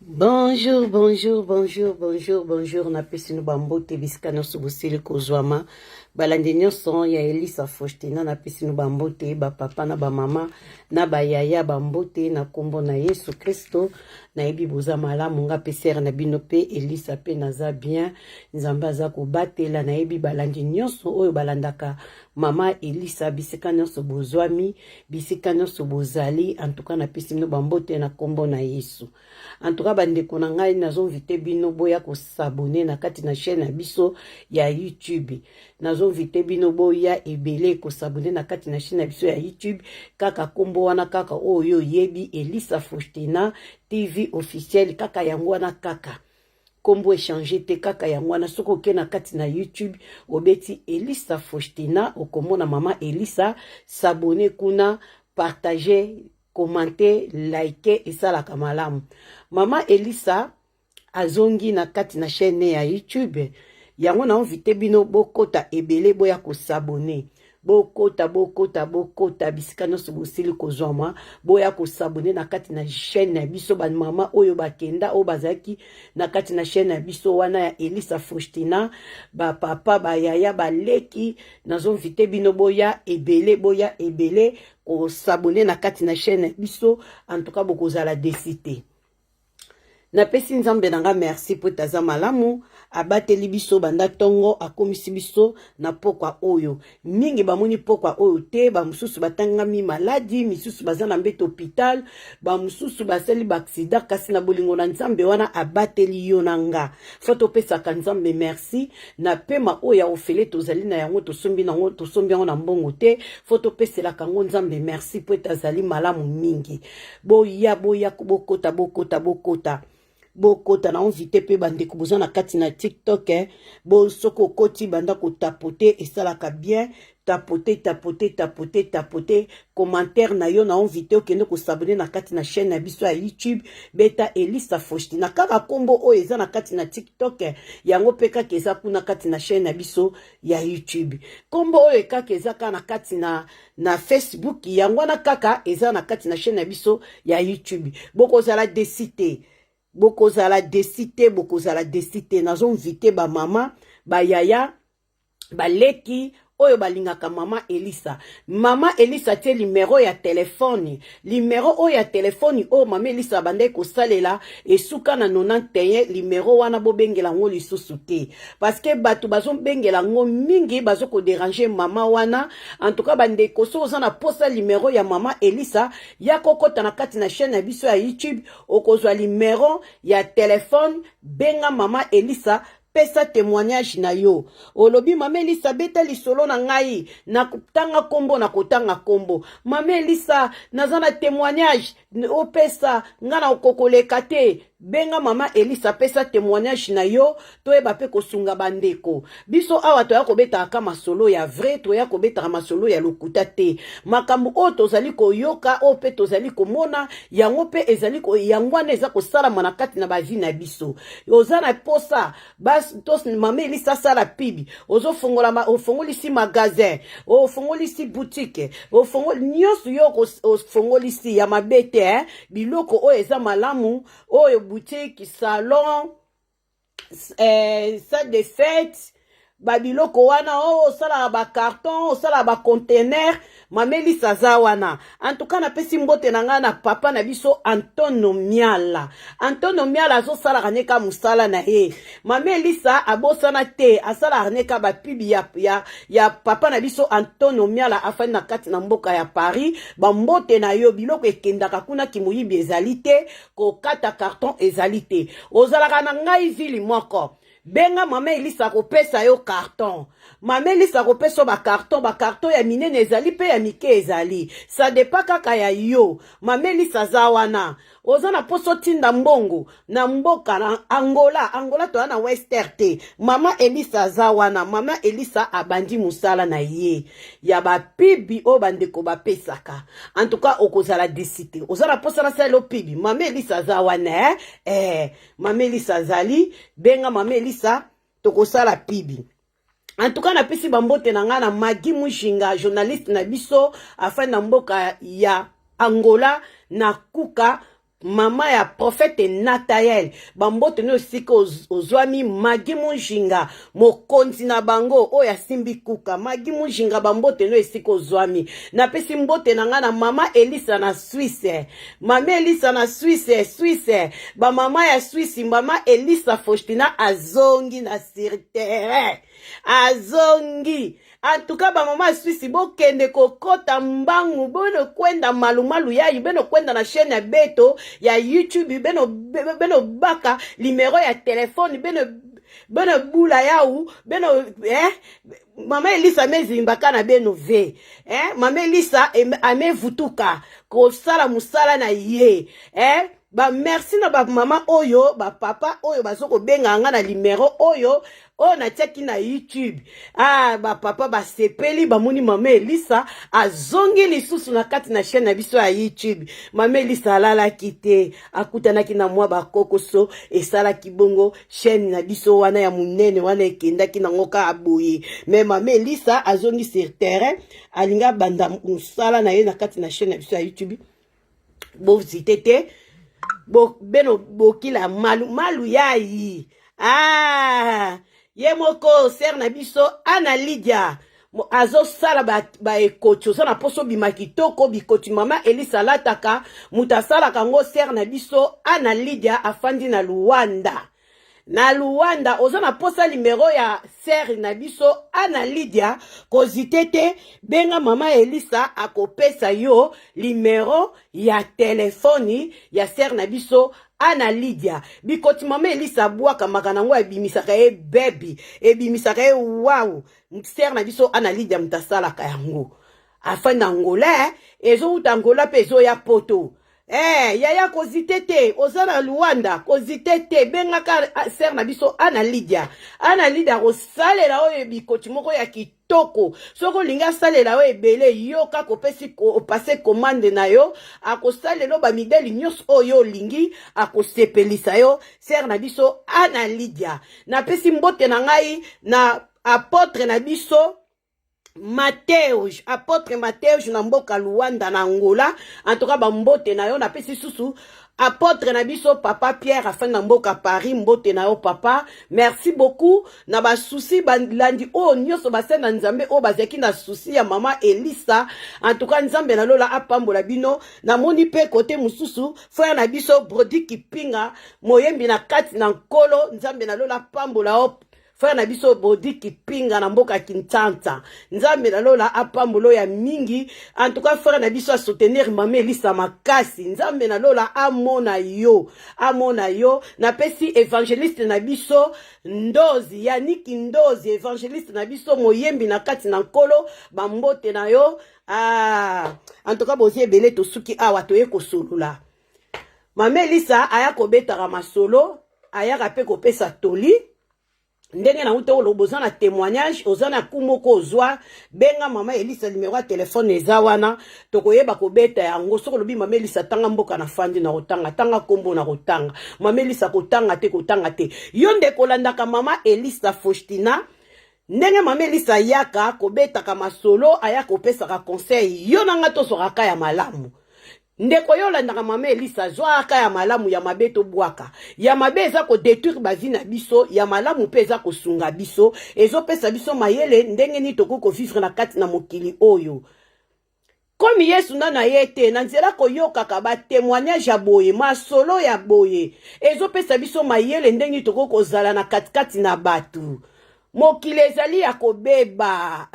Bonjour, bonjour, bonjour, bonjour, bonjour. Napesi no bambote bisika no subusili kozwama. Balandi nyonso ya Elisa Faustina napesi no bambote ba papa na ba mama na ba yaya bambote na kombo na Yesu Kristo na ebi boza malamu nga peser na bino pe Elisa pe naza bien. Nzambe aza kobatela na ebi balandi nyonso oyo balandaka mama Elisa bisika nyonso bozwami, bisika nyonso bozali. En tout cas napesi no bambote na kombo na Yesu. En tout cas bandeko na ngai nazo invite bino boya ko s'abonner na kati na chaîne na biso ya YouTube. Nazo invite bino boya ebele ko s'abonner na kati na chaîne na biso ya YouTube kaka kombo wana kaka oyo yebi Elisa Faustina TV officiel kaka yango wana kaka. Kombo échanger te kaka yango wana soko ke na kati na YouTube obeti Elisa Faustina okomona mama Elisa s'abonner kuna partager commenter, liker et ça la kamalamu. Mama Elisa azongi na kati na chaîne ya YouTube. Yango na invité bino bokota ebele boya ko s'abonner. Bokota bisika no subusili kozwama boya ko s'abonner na kati na chaîne na biso ban mama oyo bakenda o bazaki na kati na chaîne na biso wana ya Elisa Faustina ba papa ba yaya ba leki nazo invité bino boya ebele ko s'abonner na kati na chaîne na biso en tout cas bokozala décité. Na pesi nzambe nanga merci po taza malamu abateli biso banda tongo akomisi biso na pokwa oyo mingi bamoni pokwa oyo te ba mususu batangami maladi misusu bazana mbeto hôpital ba mususu baseli ba accident kasi na bolingo na nzambe wana abateli yo nanga foto pesa ka nzambe merci na pema oya ofele tozali na yango tosombi yango na mbongo te foto pesela kango nzambe merci po tazali malamu mingi boya bokota na invité pe bandeko boza na kati na TikTok bo soko koti banda ko tapoter esalaka bien tapoter commentaire na yo na invité okende ko s'abonner na kati na chaîne na biso ya YouTube beta Elisa Faustina kaka kombo oyo eza na kati na TikTok yango pe kaka eza kuna kati na chaîne na biso ya YouTube kombo oyo kaka eza kana kati na Facebook yango na kaka eza na kati na chaîne na biso ya YouTube bokozala bokozala décité nazo invité ba mama ba yaya ba leki oyo balingaka mama Elisa te numéro ya téléphone oyo mama Elisa bande ko salela esuka na 91 numéro wana bo bengela ngo lisusu te parce que batu bazo bengela ngo mingi bazo ko déranger mama wana en tout cas bande ko so na posa numéro ya mama Elisa ya kokota na kati na chaîne na biso ya YouTube okozwa numéro ya téléphone benga mama Elisa pesa témoignage na yo olobi mama Elisa beta lisolo na ngai na kutanga kombo mama Elisa nazana témoignage opesa ngana okokoleka te benga mama Elisa pesa témoignage na yo toyeba pe kosunga bandeko biso awa toya kobeta ka masolo ya vrai toya kobeta masolo ya lokuta te makambo o tozali koyoka o pe tozali komona yango pe ezali ko yangwana eza kosala manakati na bavi na biso ozana posa bas tos mama Elisa sala pibi ozofongola ofongolisi magasin ofongolisi boutique ofongoli nyonso yo ofongolisi ya mabete biloko o eza malamu oyo boutique, salon, salle de fête, babiloko wana sala ba carton, sala ba container, mama Elisa za wana. En tout cas na pesi mbote na nga na papa na biso Antonio Miala zo sala raneka musala na ye. Mama Elisa abosana te asala raneka ba pibi ya papa na biso Antonio Miala afani na kati na mboka ya Paris ba mbote na yo biloko ekendaka kuna kimuyibi ezali te ko kata carton ezali te ozalaka na ngai vili moko benga mama Elisa kopesa yo carton mama Elisa kopesa ba carton ya minene ezali pe ya mike ezali ça dépend kaka ya yo mama Elisa za wana ozana poso tinda mbongo na mboka na Angola to na Western te mama Elisa za wana mama Elisa abandi musala na ye ya ba pibi o bandeko ba pesaka en tout cas okozala décité ozana poso na sala pibi mama Elisa za wana mama Elisa zali benga mama Elisa tokosala pibi. En tout cas na pesi bambote na nga na Magi Mushinga journaliste na biso afin na mboka ya Angola na kuka mama ya prophète Nathael bambote no sika ozwami Magi Mujinga mokonzi na bango oya simbi kuka Magi Mujinga bambote no sika ozwami na pesi mbote na ngana mama Elisa na Suisse mama Elisa na Suisse ba mama ya Suisse mama Elisa Faustina azongi na sur terrain azongi. En tout cas, ba mama Suisse bokende kokota mbangu beno kwenda malumalu ya beno kwenda na chaîne ya beto ya YouTube beno baka numéro ya téléphone beno bula yau beno mama Elisa mezimbaka na beno ve mama Elisa amevutuka ko sala musala na ye ba merci na ba mama oyo ba papa oyo bazoko benga nga na numéro oyo na tcheki na YouTube ba papa ba sepeli ba muni mama Elisa azongi lisusu na kati na chaîne na biso ya YouTube mama Elisa alala kite akutana kina mwa ba kokoso esala kibongo chaîne na biso wana ya munene wana ekenda kina ngoka aboye mais mama Elisa azongi sur terrain alinga banda musala na ye na kati na chaîne na biso ya YouTube bo zitete beno bokila malu yayi ye moko ser na biso Ana Lydia azo sala ba ekocho so na poso bima kitoko bikoti mama Elisa lataka mutasala kango ser na biso Ana Lydia afandi na Luanda ozana posa numéro ya ser na biso Ana Lydia kozitete benga mama Elisa akopesa yo numéro ya telefoni ya ser na biso Ana Lydia bikoti mama Elisa bwaka makanango ebimisaka baby ebimisaka wow ser na biso Ana Lydia mutasala kayango afanda Angola ezo utangola pezo ya poto yaya kozitete ozana Luanda kozitete bengaka ser na biso Ana Lydia kosalela oyo bikoti moko ya kitoko soko linga salela oyo ebele yo kako pesi opase commande na yo akosalela ba mideli nyos oyo lingi akosepelisa yo ser na biso Ana Lydia na pesi mbote na ngai na apôtre na biso apôtre Mateus na mboka Luanda na Angola en tout cas ba mbote na yo na pesi susu apôtre na biso papa Pierre afin na mboka Paris mbote na yo papa merci beaucoup na ba souci bandilandi o nyoso basena nzambe o bazeki na souci ya mama Elisa en tout cas nzambe na lola apambola bino na moni pe côté mususu frère na biso Brody Kipinga moyembi na kati na nkolo nzambe na lola pambola o frère na biso Brody Kipinga na mboka Kinshasa nzambe na lola apambulo ya mingi en tout cas frère na biso a soutenir mama Elisa makasi nzambe na lola amona yo na pesi évangéliste na biso Ndozi Yannick Ndozi évangéliste na biso moyembi na kati na nkolo bambote na yo en tout cas bozie belé to suki awa to ekosolula mama Elisa aya kobetaka masolo aya kape kopesa toli ndenge na uto loboza na témoignage ozana kumoko ozwa benga mama Elisa numéro ya téléphone ezawana tokoyeba kobeta yango soko lobi mama Elisa tanga mboka na fandi na kotanga tanga kombo na kotanga mama Elisa kotanga te yo nde kolandaka mama Elisa Faustina ndenge mama Elisa yaka kobeta ka masolo aya kopesa ka conseil yo nanga tosoka ya malamu ndeko yo landaka mama Elisa zwaka ya malamu ya mabeto bwaka ya mabe eza ko détruire bavi na biso ya malamu pe eza ko sunga biso ezo pesa biso mayele ndenge ni toko vivre na kati na mokili oyo comme Yesu na yete na nzela ko yoka ka ba témoignage ya boye masolo ya boye ezo pesa biso mayele ndenge toko kozala na kati na batu mokili ezali ya kobeba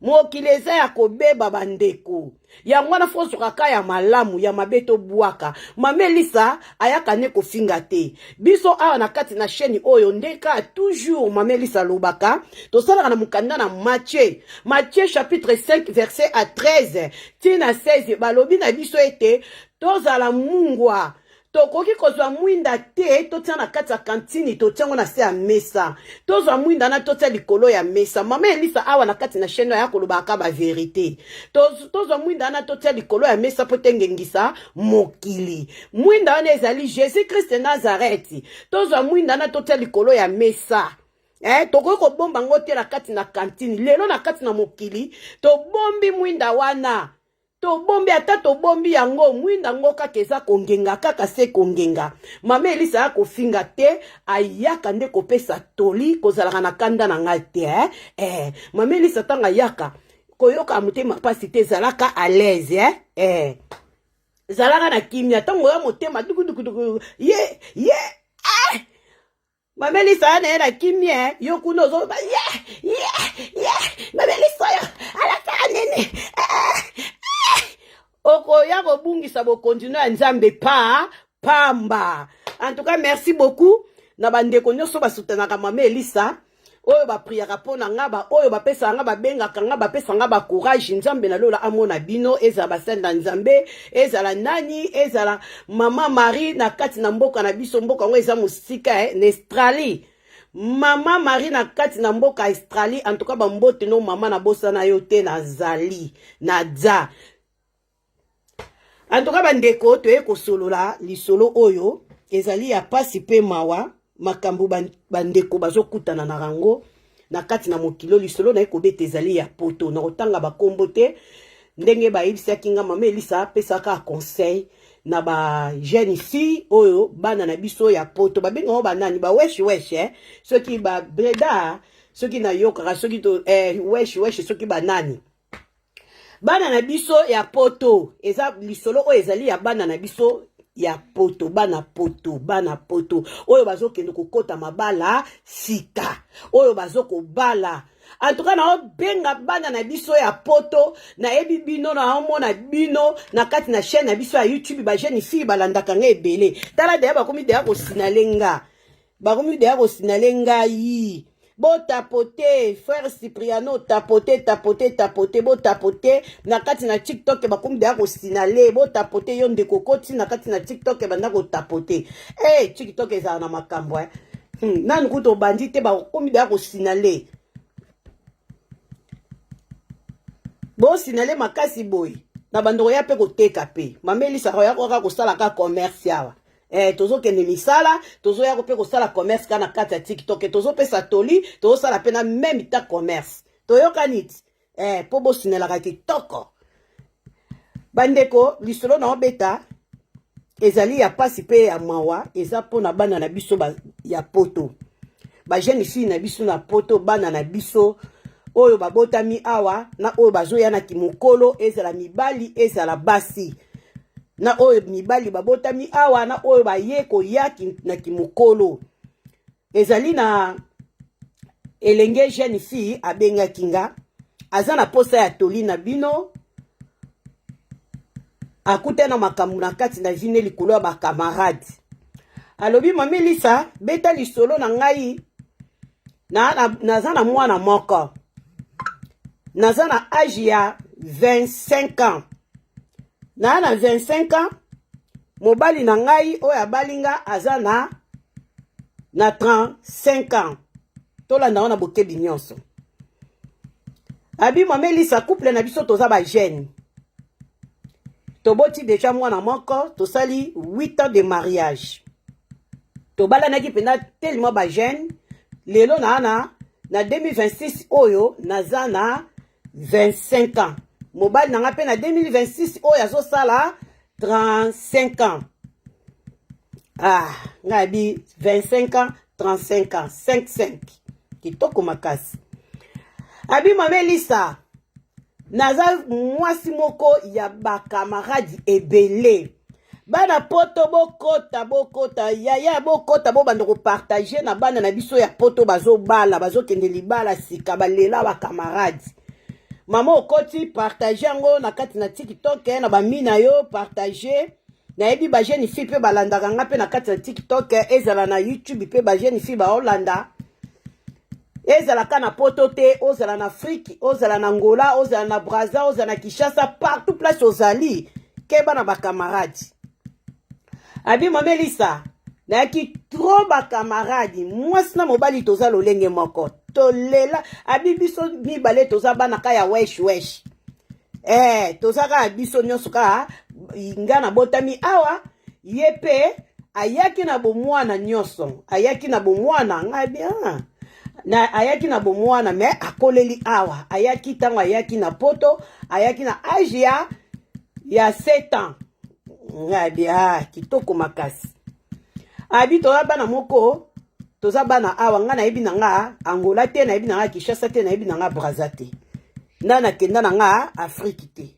mokili eza ya kobeba bandeko ya mwana foso kaka ya malamu ya mabeto bwaka mama Elisa ayaka ne kofinga te biso awa na kati na chaîne oyo ndeka toujours mama Elisa lobaka to sala na mukanda na Matthieu chapitre 5 verset à 13 tina 16 balobi na biso ete tozala mungwa tokoki kozwa mwinda te totia na kati ya kantini totiango na se ya mesa tozwa mwinda na totia likolo ya mesa mama Elisa awa na kati na chaîne ya kolobaka ba vérité tozwa mwinda na totia likolo ya mesa po tengengisa mokili mwinda wana ezali Jésus Christ Nazareth tozwa mwinda na totia likolo ya mesa tokoki kobomba ngo te na kati na kantini lelo na kati na mokili tobombi mwinda wana to bombi ata to bombi yango mwinda ngo kaka eza kongenga kaka se kongenga mama Elisa ya kofinga te ayaka nde kopesa toli kozalaka na kanda na ngai te mama Elisa tanga yaka koyoka motema pasi te zalaka à l'aise zalaka na kimia tango ya motema dukudukuduku ye mama Elisa na na kimia yo kuno zo mama Elisa ala fa nene oko ya kobungisa bo continuer nzambe pamba. En tout cas merci beaucoup na bandeko nyonso basutenaka mama Elisa oyo ba priaka pona ngaba oyo ba pesa ngaba benga kanga ba pesa ngaba courage nzambe na lola amona bino eza basenda nzambe ezala nani ezala mama Marie na kati na mboka na biso mboka ngo eza musika na Australie mama Marie na kati na mboka Australie. En tout cas ba mbote no mama na bosa na yo te na zali na za. En tout cas bandeko toye kosolola lisolo oyo ezali ya pasi pe mawa makambu bandeko bazokutana na rango na kati na mokilo lisolo na ekobeta ezali ya poto na kotanga bakombo te ndenge bayebisaki nga mama Elisa apesaka conseil na ba jeune fille oyo bana na biso ya poto babenga ngo banani ba wesh soki ba breda soki na yokaka soki to wesh soki banani bana na biso ya poto eza lisolo oyo ezali ya bana na biso ya poto bana poto oyo bazokende kokota mabala sika oyo bazokobala. En tout cas na benga bana na biso ya poto na ebi bino na omona bino na kati na chaîne na biso ya YouTube ba jeune fille balandaka nga ebele tala deya bakomi deya kosinalenga yi bo tapote frère Cipriano tapote bo tapote na kati na TikTok bakomi deya kosinale bo tapote yo ndeko koti na kati na TikTok banda ko tapote TikTok ezala na makambo nanu kuto bandi te bakomi deya kosinale bo sinale makasi boy na bandoko ya pe koteka pe mama Elisa ya koka kosala ka commerce yawa tozo kende misala tozo ya ko sala commerce kana kati ya TikTok tozo pesa toli tozo sala pena même ta commerce toyoka niti po bo sinela ka TikTok bandeko lisolo na obeta ezali ya pasi pe ya mawa eza pona bana na biso ya poto ba jeune fille na biso na poto bana na biso oyo babotami awa na oyo bazoya na kimokolo ezala mibali ezala basi na oyo mibali babotami awa na oyo baye koyaki na kimokolo ezali na elenge jeune fille abengaki nga aza na posa ya toli na bino akute na makambo na kati na vine likolo ya bakamarade alobi mama Elisa beta lisolo na ngai naza na mwana moko naza na âge ya 25 ans na 25 ans mobali na ngai oyo abalinga aza na 35 ans tolanda wana bokebi nyonso abi mama Elisa couple na biso toza ba jeune toboti deja mwana moko tosali 8 ans de mariage tobalanaki pena tellement ba jeune lelo na 2026 oyo naza na 25 ans mobali nanga pe na 2026 oyo azosala 35 ans ngabi 25 ans 35 ans 5 kitoko makasi abi mama Elisa naza mwasi moko ya bakamaradi ebele bana poto bokota yaya bokota bo bando ko partager na bana na biso ya poto bazobala bazokende libala sika balela bakamaradi mama okoti partager ngo na kati na TikTok na bamina yo partager na ebi ba jeune fille pe balandaka nga pe na kati na TikTok ezala na YouTube pe ba jeune fille ba Holanda ezala kana poto te ozala na Afrique ozala na Angola ozala na Brazza ozala na Kinshasa partout place ozali ke bana bakamaradi abi mama Elisa nayaki trop bakamaradi mwasi na mobali toza lolenge moko tolela abi biso mibale toza bana ka ya wesh toza ka biso nyonso ka nga na botami awa ye pe ayaki na bomwana nyonso ayaki na bomwana ngabi na ayaki na bomwana me akoleli awa ayaki tango ayaki na poto ayaki na âge ya Il y a 7 ans. Ah, kitoko makasi. Abi toza bana moko, toza bana awa nga na yebi na nga Angola te, na yebi na nga Kinshasa te, na yebi na nga Brazza te. Na kenda na nga Afrique te.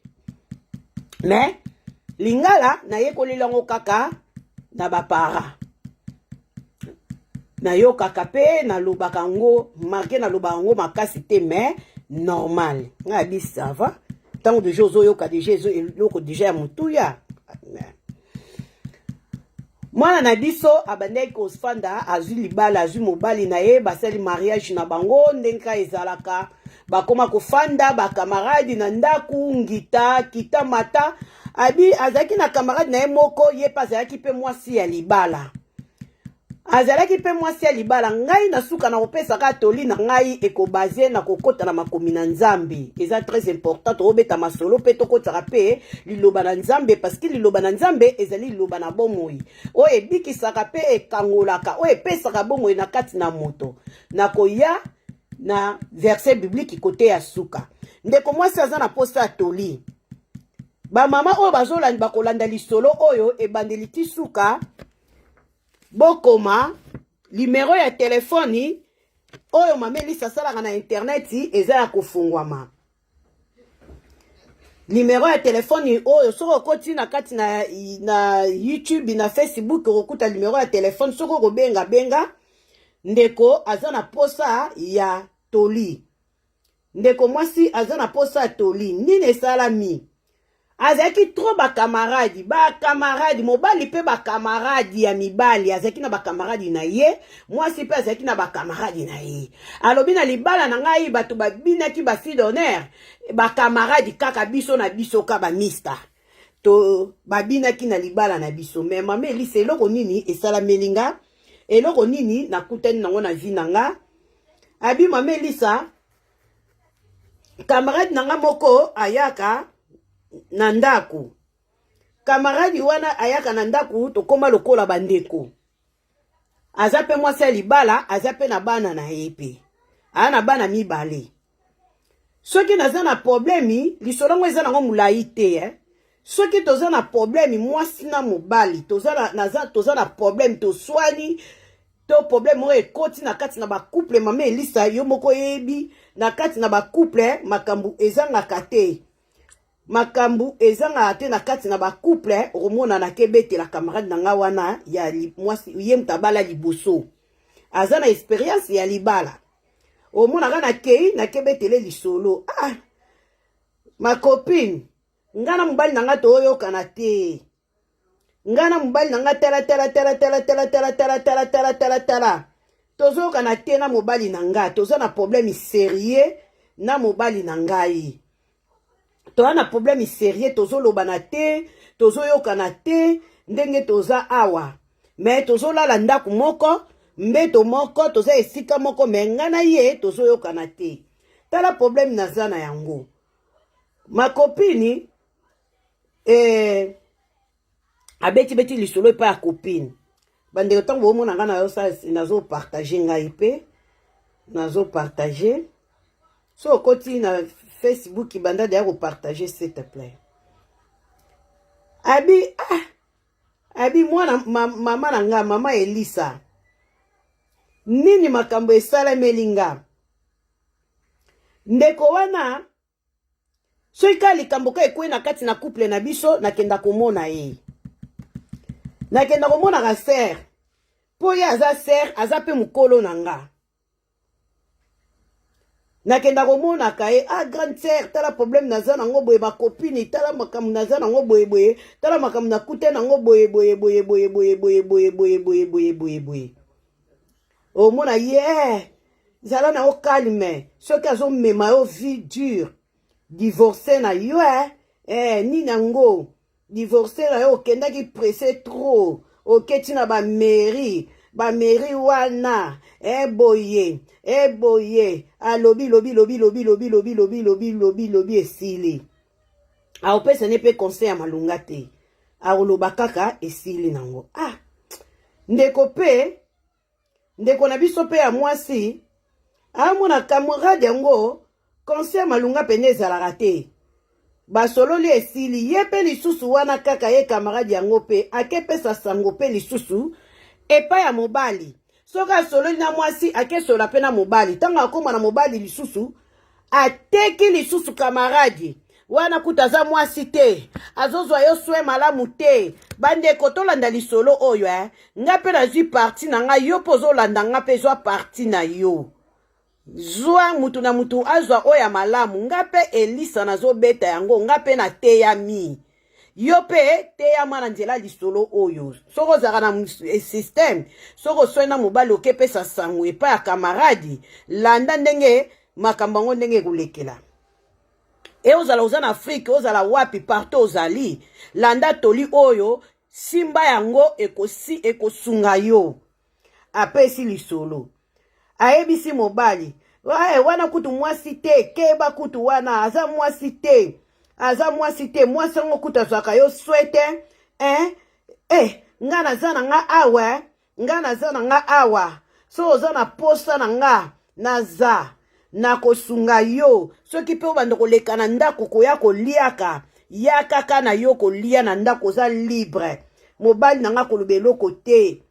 Mais lingala na ye kolelango kaka na bapara. Na yo kaka pe na lobaka ngo, marqué na lobaka ngo makasi te, mais normal. Nga bi ça va. Tant de jours yo ka déjà eloko déjà mutuya. Mwana na biso abandeki kosfanda azwi libala azwi mobali na ye basali mariage na bango ndenka ezalaka bakoma kofanda bakamaradi na ndaku ngita kita mata abi azalaki na kamaradi na ye moko ye pa azalaki pe mwasi ya libala azalaki pe mwasi ya libala ngai na suka na kopesaka toli na ngai ekobaze na kokota na makomi na nzambe eza très important tobeta masolo pe tokotaka pe liloba na nzambe parce que liloba na nzambe ezali liloba na bomoi o ebikisaka pe ekangolaka o epesaka bomoi na kati na moto na koya na verset biblique kote ya suka ndeko mwasi aza na posa ya toli ba mama oyo bazolanda bakolanda lisolo oyo ebandeli ti suka bokoma numéro ya telefoni oyo mamelisa salaka na internet eza ya kofungwama numéro ya telefoni oyo soko koti na kati na YouTube na Facebook okuta numéro ya telefoni soko kobenga benga ndeko aza na posa ya toli ndeko mwasi aza na posa ya toli nini esalami azaki trop bakamaradi mobali pe bakamaradi ya mibali azaki na bakamaradi na ye mwasi pe azaki na bakamaradi na ye alobi na libala na ngai bato babinaki basi d'honneur bakamaradi kaka biso na biso ka bamista to babinaki na libala na biso me mama Elisa eloko nini esalamelinga eloko nini nakutani nango na vi na nga abi mama Elisa kamaradi na nga moko ayaka na ndaku kamaradi wana ayaka na ndaku tokoma lokola bandeko aza pe mwasi ya libala aza pe na bana na ye pe aya na bana mibale soki naza na problemi lisolongo eza nango mulai te soki toza na problemi mwasi na mobali toza na problemi toswani to problème oyo ekoti na kati na bacouple mama Elisa yo moko yebi na kati na bacouple makambu ezangaka te makambu ezangaka te na kati na bacouple omona na kebetela camarade na nga wana ya mwasi ye mutabala liboso aza na expérience ya libala omona nga na kei na kebetele lisolo ma copine nga na mobali na nga toyokana te ngana mobali na nga tala tozokana te na mobali na nga toza na problème sérieux na mobali na ngai toza na problème sérieux tozolobana te tozoyokana te ndenge toza awa me tozolala ndaku moko mbeto moko toza esika moko me nga na ye tozoyokana te tala problème naza na yango ma copine abeti lisolo epa ya copine bandeko ntango bomona nga nazopartage ngai mpe nazopartage so okoti na Facebook banda deya kopartage s'il te plaît abi mwana mama na nga mama Elisa nini makambo esalameli nga ndeko wana soki ka likambo ka ekwei na kati na couple na biso nakenda komona ye nakenda komona ka ser po ye aza ser aza pe mukolo na nga nakenda komona ka ye grande ser tala problème naza nango boye bakopini tala makambo naza nango boye tala makambo nakute nango boye omona ye zala na yo calme soki azomema yo vie dure divorce na yo nini yango divorce na yo okendaki presse trop oketi na bamairie wana boye lobi esili aopesa ne pe conseil ya malunga te aoloba kaka esili nango ndeko na biso pe ya mwasi amona camarade yango conseil ya malunga pene ezalaka te basololi esili ye pe lisusu wana kaka ye camarade yango pe akepesa sango pe lisusu epa ya mobali soki asololi na mwasi akesola pe na mobali ntango akoma na mobali lisusu ateki lisusu camarade wana kuta aza mwasi te azozwa yo swe malamu te bandeko tolanda lisolo oyo nga mpe nazwi parti na nga yo mpo ozolanda nga mpe zwa parti na yo zwa mutu na mutu azwa oya malamu nga mpe Elisa nazobeta yango nga mpe na teyami yo mpe teyama na nzela lisolo oyo soki ozalaka na systeme soki osweli na mobali okepesa sango epai ya kamaradi landa ndenge makambo yango ndenge ekolekela e ozala oza na Afrique ozala wapi partout ozali landa toli oyo simba yango ekosunga yo apesi lisolo ayebisi mobali wana kutu mwasi te keba kutu wana aza mwasi te mwasi yango kutu azwaka yo swete nga naza na nga awa so oza na posa na nga naza na kosunga yo soki pe obanda koleka na ndako koya koliaka ya kaka na yo kolia na ndako oza libre mobali na nga koloba eloko te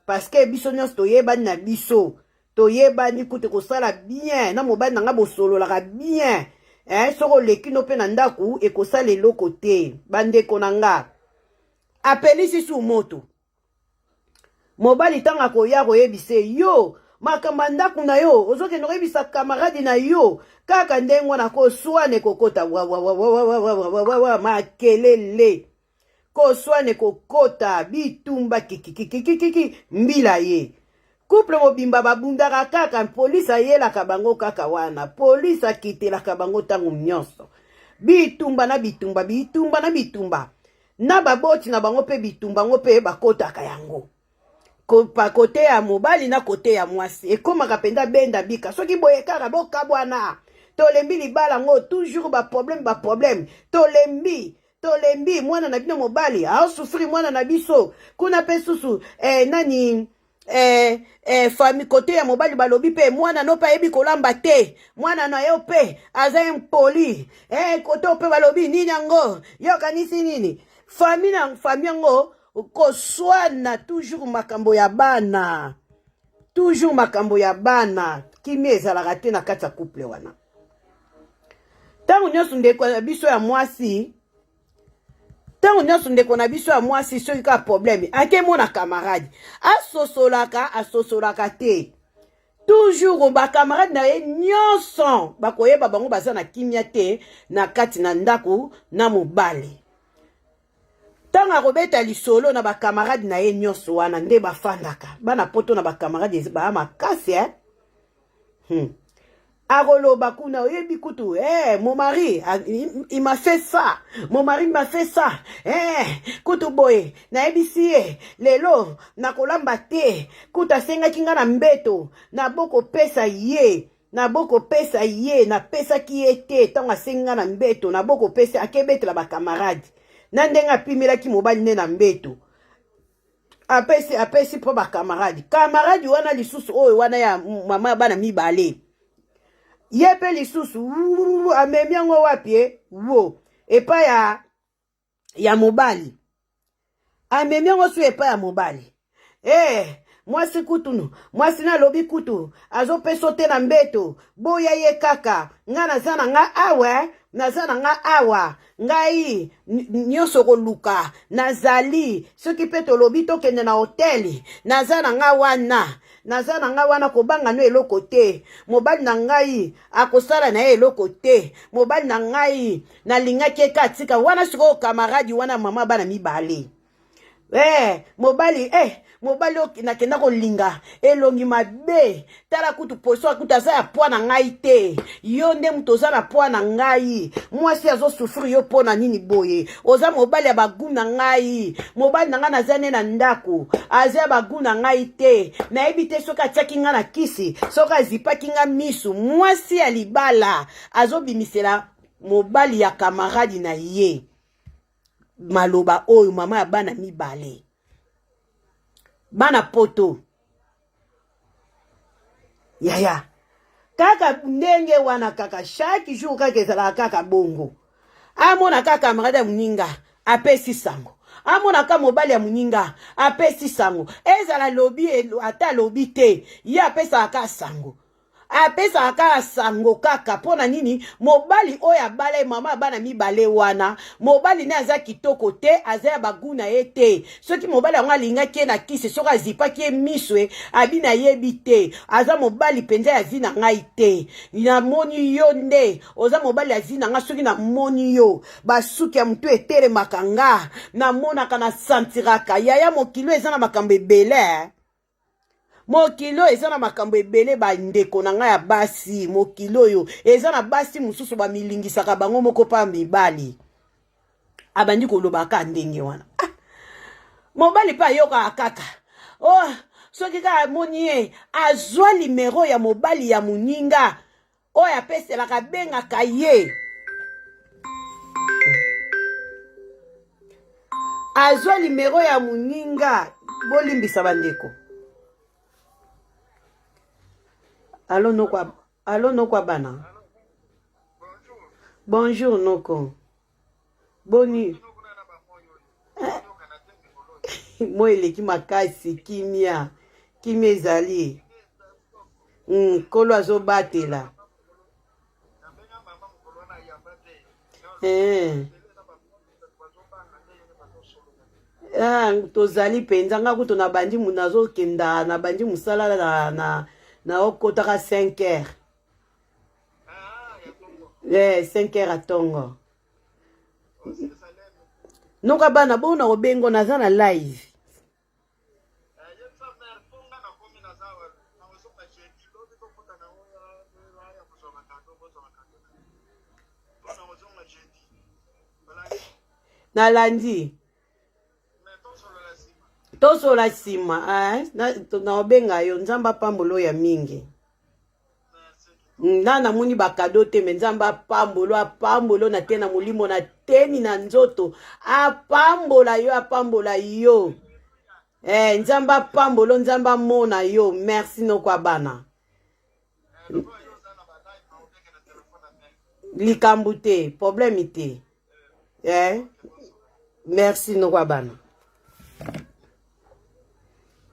paske biso nyonso toyebani na biso toyebani kutu kosala bien na mobali na nga bosololaka bien soko oleki no mpe na ndako ekosala eloko te bandeko na nga apelisi su moto mobali ntango akoya koyebise yo makambo ya ndako na yo ozokende koyebisa kamaradi na yo kaka ndenge wana koswane kokota makelele koswane kokota bitumba kikikikikiki mbila ye couple mobimba babundaka kaka polisi ayelaka bango kaka wana polisi akitelaka bango ntango nyonso bitumba na baboti na bango mpe bitumba ngo mpe bakotaka yango kote ya mobali na kote ya mwasi ekomaka penda benda bika soki boye kaka bokabwana tolembi libala ngo toujours baproblème tolembi mwana na bino mobali aosufri mwana na biso kuna pe susu fami kote ya mobali balobi pe mwana no pa yebi kolamba te mwana na yo pe aza impoli kote pe balobi nini yango yo kanisi nini fami yango koswana toujours makambo ya bana kimi ezalaka te na kati ya couple wana ntango nyonso ndeko na biso ya mwasi soki ka problème akemona camarade asosolaka te toujours bakamarade na ye nyonso bakoyeba bango baza na kimia te na kati na ndako na mobali ntango akobeta lisolo na bakamarade na ye nyonso wana nde bafandaka bana poto na bakamarade baya makasi akoloba kuna oyebi kutu mon mari il m'a fait ça kutu boye nayebisi ye lelo nakolamba te kutu asengaki nga na mbeto nabokopesa ye napesaki ye te ntango asengi nga na mbeto nabokopesa akebetela bakamarade na ndenge apimelaki mobali nde na mbeto apesi mpo kamaradi wana lisusu oyo wana ya mama ya bana mibale ye pe lisusu amemi yango wapi epa ya mobali amemi yango su epa ya mobali mwasi kutunu mwasi nalobi kutu azopesa te na mbeto boya ye kaka nga naza na nga awa ngai nyonso koluka nazali soki pe tolobi tokende na hoteli naza na nga wana kobanga no eloko te mobali na ngai akosala na ye eloko te mobali na ngai nalingaki eka atika wana sikoyo kamaradi wana mama bana mibale mobali nakenda kolinga elongi mabe tala kutu poso kutu aza ya poa na ngai te yo nde mutu oza na poa na ngai mwasi azosufri yo mpo na nini boye oza mobali ya bagu na ngai mobali na ngai naza nde na ndako aza ya bagu na ngai te nayebi te soki atiaki nga na kisi soki azipaki nga misu mwasi ya libala azobimisela mobali ya kamaradi na ye maloba oyo mama ya bana mibale bana poto yaya kaka ndenge wana kaka chaque jour kaka ezalaka kaka bongo amona kaka camarade ya moninga apesi sango, amona kaka mobali ya moninga apesi sango, ezala lobi ata lobi te, ye apesaka sango, apesaka sango kaka. Pona nini? Mobali oyo abala mama abana mibale wana, mobali ne aza kitoko te, aza ya baguna ye te. Soki mobali yango alingaki ye na kisi, soki azipaki ye miswe abina yebi te, aza mobali penza ya vi na ngai te. Namoni yo nde oza mobali ya vi na ngai. Soki namoni yo basuki ya mutu etelemaka nga, namonaka na santiraka. Yaya mokilo eza na makambo ebele, mokilo eza na makambo ebele bandeko na ngai ya basi. Mokilo yo eza na basi mususu bamilingisaka bango moko pa mibali abandi kolobaka ndenge wana. Mobali pa yoka kaka, oh soki kaka amoni ye azwa limero ya mobali ya moninga oyo apeselaka bengaka ye, azwa limero ya moninga. Bolimbisa bandeko. Allô Noko bana. Bonjour Noko. Boni. Moi eleki makasi kimia. Kimia ezali. Kolo azobatela. Tozali penza nga kuto na bandi munazo kenda na bandi musala na okotaka 5 heures. 5 heures à Tongo. Noka bana bona obengo naza na live. Na landi. Toso la sima, na obenga yo nzamba pambolo ya mingi. Nana muni bakado te menzamba pambolo na tena mulimo na teni na nzoto. Apambola yo. Nzamba pambolo nzamba mona yo. Merci Noko bana. Likambu te, problème te. Merci Noko bana.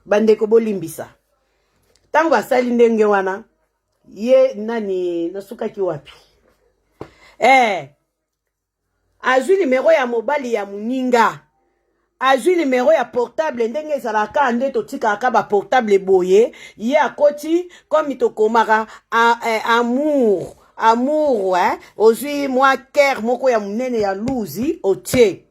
Bandeko bolimbisa. Tango basali ndenge wana, ye nani nasukaki wapi? Azwi numero ya mobali ya moninga. Azwi numero ya portable ndenge ezalaka nde totikaka ba portable boye. Ye akoti comme tokomaka amour, ozwi mwa cœur moko ya munene ya luzi otie.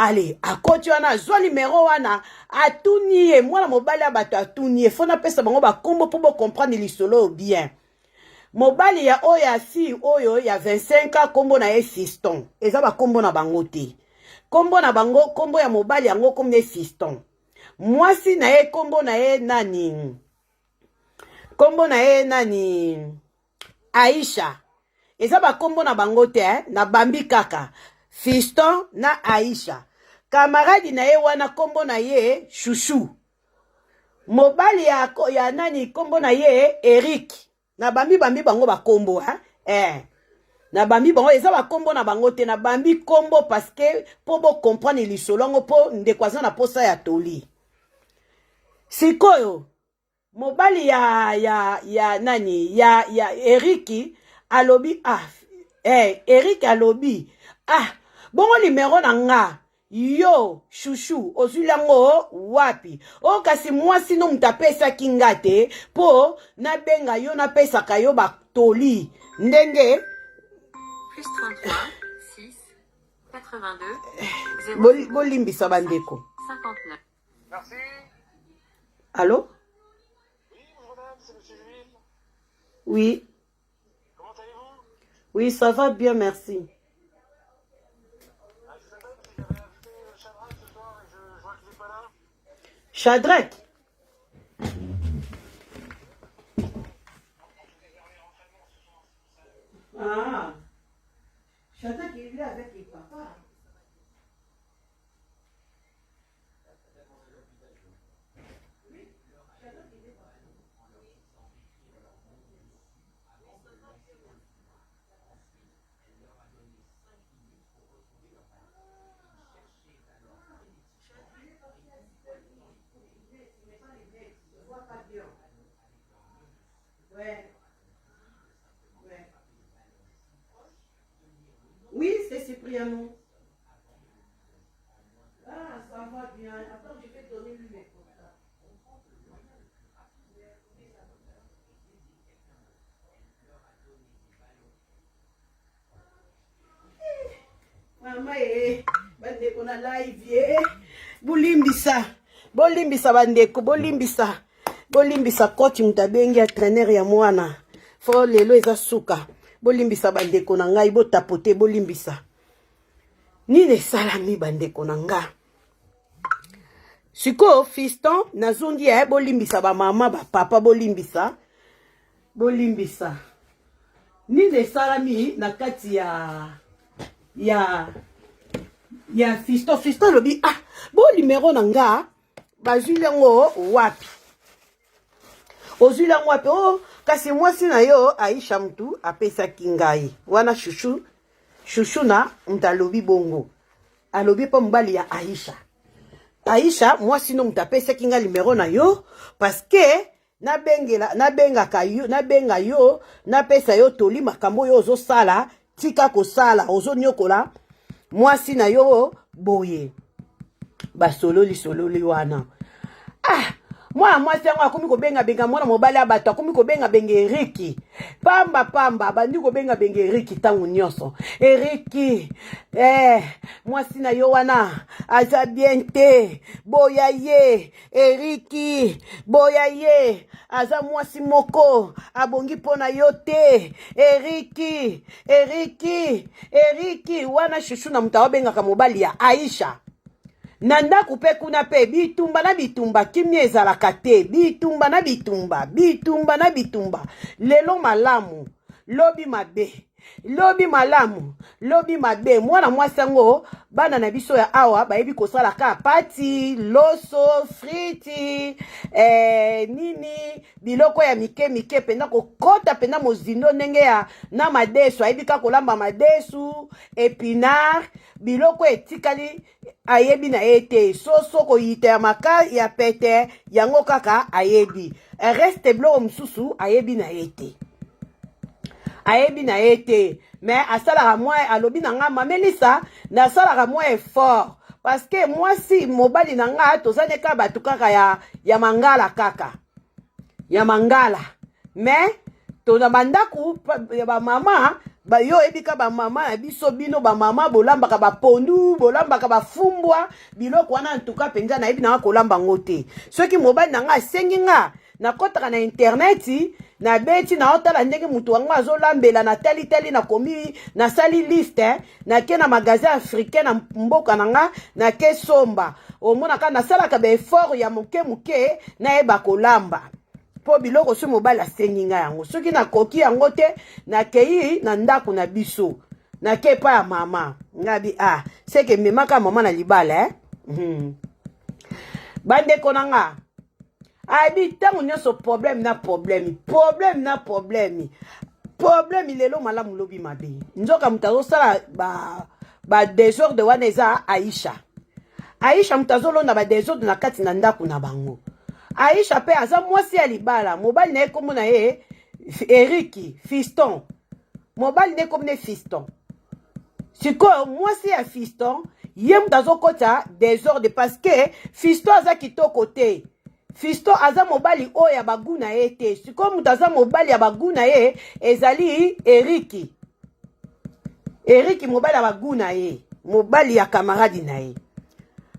Allez, akoti wana azwa numero wana atuniye mwana mobali ya bato atuniye fona pesa bango bakombo po bo comprendre lisolo bien. Mobali ya oyo asi oyo ya 25 kombo na ye fiston. Eza ba kombo na bango te. Kombo na bango kombo ya mobali yango kombo ne fiston. Mwasi na ye kombo na ye nani? Kombo na ye nani? Aisha. Eza ba kombo na bango te na bambi kaka. Fiston na Aisha. Kamaradi na ye wana kombo na ye Chouchou. Mobali ya nani kombo na ye Eric. Na bambi bango ba kombo na bambi bango eza ba kombo na bango te na bambi kombo parce que po bo comprendre lisolongo po ndekwaza na posa ya toli. Sikoyo mobali ya nani ya Eric alobi Eric alobi bongo numero na nga yo Chouchou ozulango wapi kasi mwasi no mutapesa kingate po na benga yo na pesa kayo batoli ndenge plus 33 6 82 bolimbisa bandeko 59. Merci. Allô? Oui, madame, c'est monsieur Jules. Oui. Comment allez-vous? Oui, ça va bien, merci. Je vous appelle parce que j'avais invité Shadrach ce soir et je vois qu'il n'est pas là. Shadrach? Ah. Shadrach, il est là avec les papas. Ouais. Ouais. Oui, c'est Cypriano. Ah, ça va bien. Attends, je vais donner lui mes contacts. Mama bandeko na live bolimbisa bolimbisa coach mutabengi ya trainer ya mwana fo lelo eza suka bolimbisa bandeko na ngai botapote bolimbisa nini esalami bandeko na nga siko fiston nazondi ya bolimbisa bamama bapapa bolimbisa nini esalami na kati ya fiston lobi bo numéro na nga bazwi yango wapi ozwi yango wapi kasi mwasi na yo Aisha mtu apesaki ngai wana shushu na mtalobi bongo alobi pa mobali ya Aisha mwasi no mtu apesaki ngai numéro na yo parce que nabenga yo napesa yo toli makambo yo ozosala tika kosala ozonyokola mwasi na yo boye basololi wana mwana mwasi yango akomi kobenga mwana mobali abato akomi kobenga Eriki pamba bandi kobenga Eriki ntango nyonso Eriki mwasi na yo wana aza bien te boya ye Eriki boya ye aza mwasi moko abongi mpona yo te Eriki wana shushu na mutu abengaka mobali ya Aisha na ndako mpe kuna mpe bitumba kimia ezalaka te bitumba na bitumba lelo malamu lobi mabe mwana mwasi yango bana na biso ya awa bayebi kosala ka pati loso friti nini biloko ya mike penda kokota penda mozindo ndenge ya na madesu ayebi ka kolamba madesu épinard biloko etikali ayebi na ete soso koyita ya maka ya pete yango kaka ayebi reste biloko mosusu ayebi na ete mais asalaka mwa alobi na nga mamelisa nasalaka mwa effort parce que mwasi mobali na nga tozaneka bato kaka ya mangala kaka ya mangala mais tona bandaku ya bamama yo ebika bamama na biso bino bamama bolambaka bapondu bolambaka bafumbwa biloko wana ntuka mpenza nayebi na nga kolamba ngo te soki mobali na nga asengi nga nakotaka na interneti na beti na otala ndenge mutu wango azolambela na tali nakomi nasali liste nake na magasin africain na mboka na nga nake somba omonaka nasalaka baeffort ya moke nayeba kolamba po biloko so mobali asengi nga yango soki nakoki yango te nakei na ndako na biso nake pa ya mama ngabi seke memaka mama na libala bandeko na nga abi tango nyonso problème lelo malamu lobi mabe nzoka mutu azosala ba désordre wana eza Aisha mutu azolonda ba désordre na kati na ndako na bango Aisha pe aza mwasi ya libala mobali na ye kombo na ye Eriki fiston mobali na ye kombo na ye fiston sikoyo mwasi ya fiston ye mutu azokota désordre parce que fiston aza kitoko te Fisto aza mobali oyo ya bagu na ye te sikoyo mutu aza mobali ya bagu na ye ezali Eriki mobali ya bagu na ye mobali ya kamaradi na ye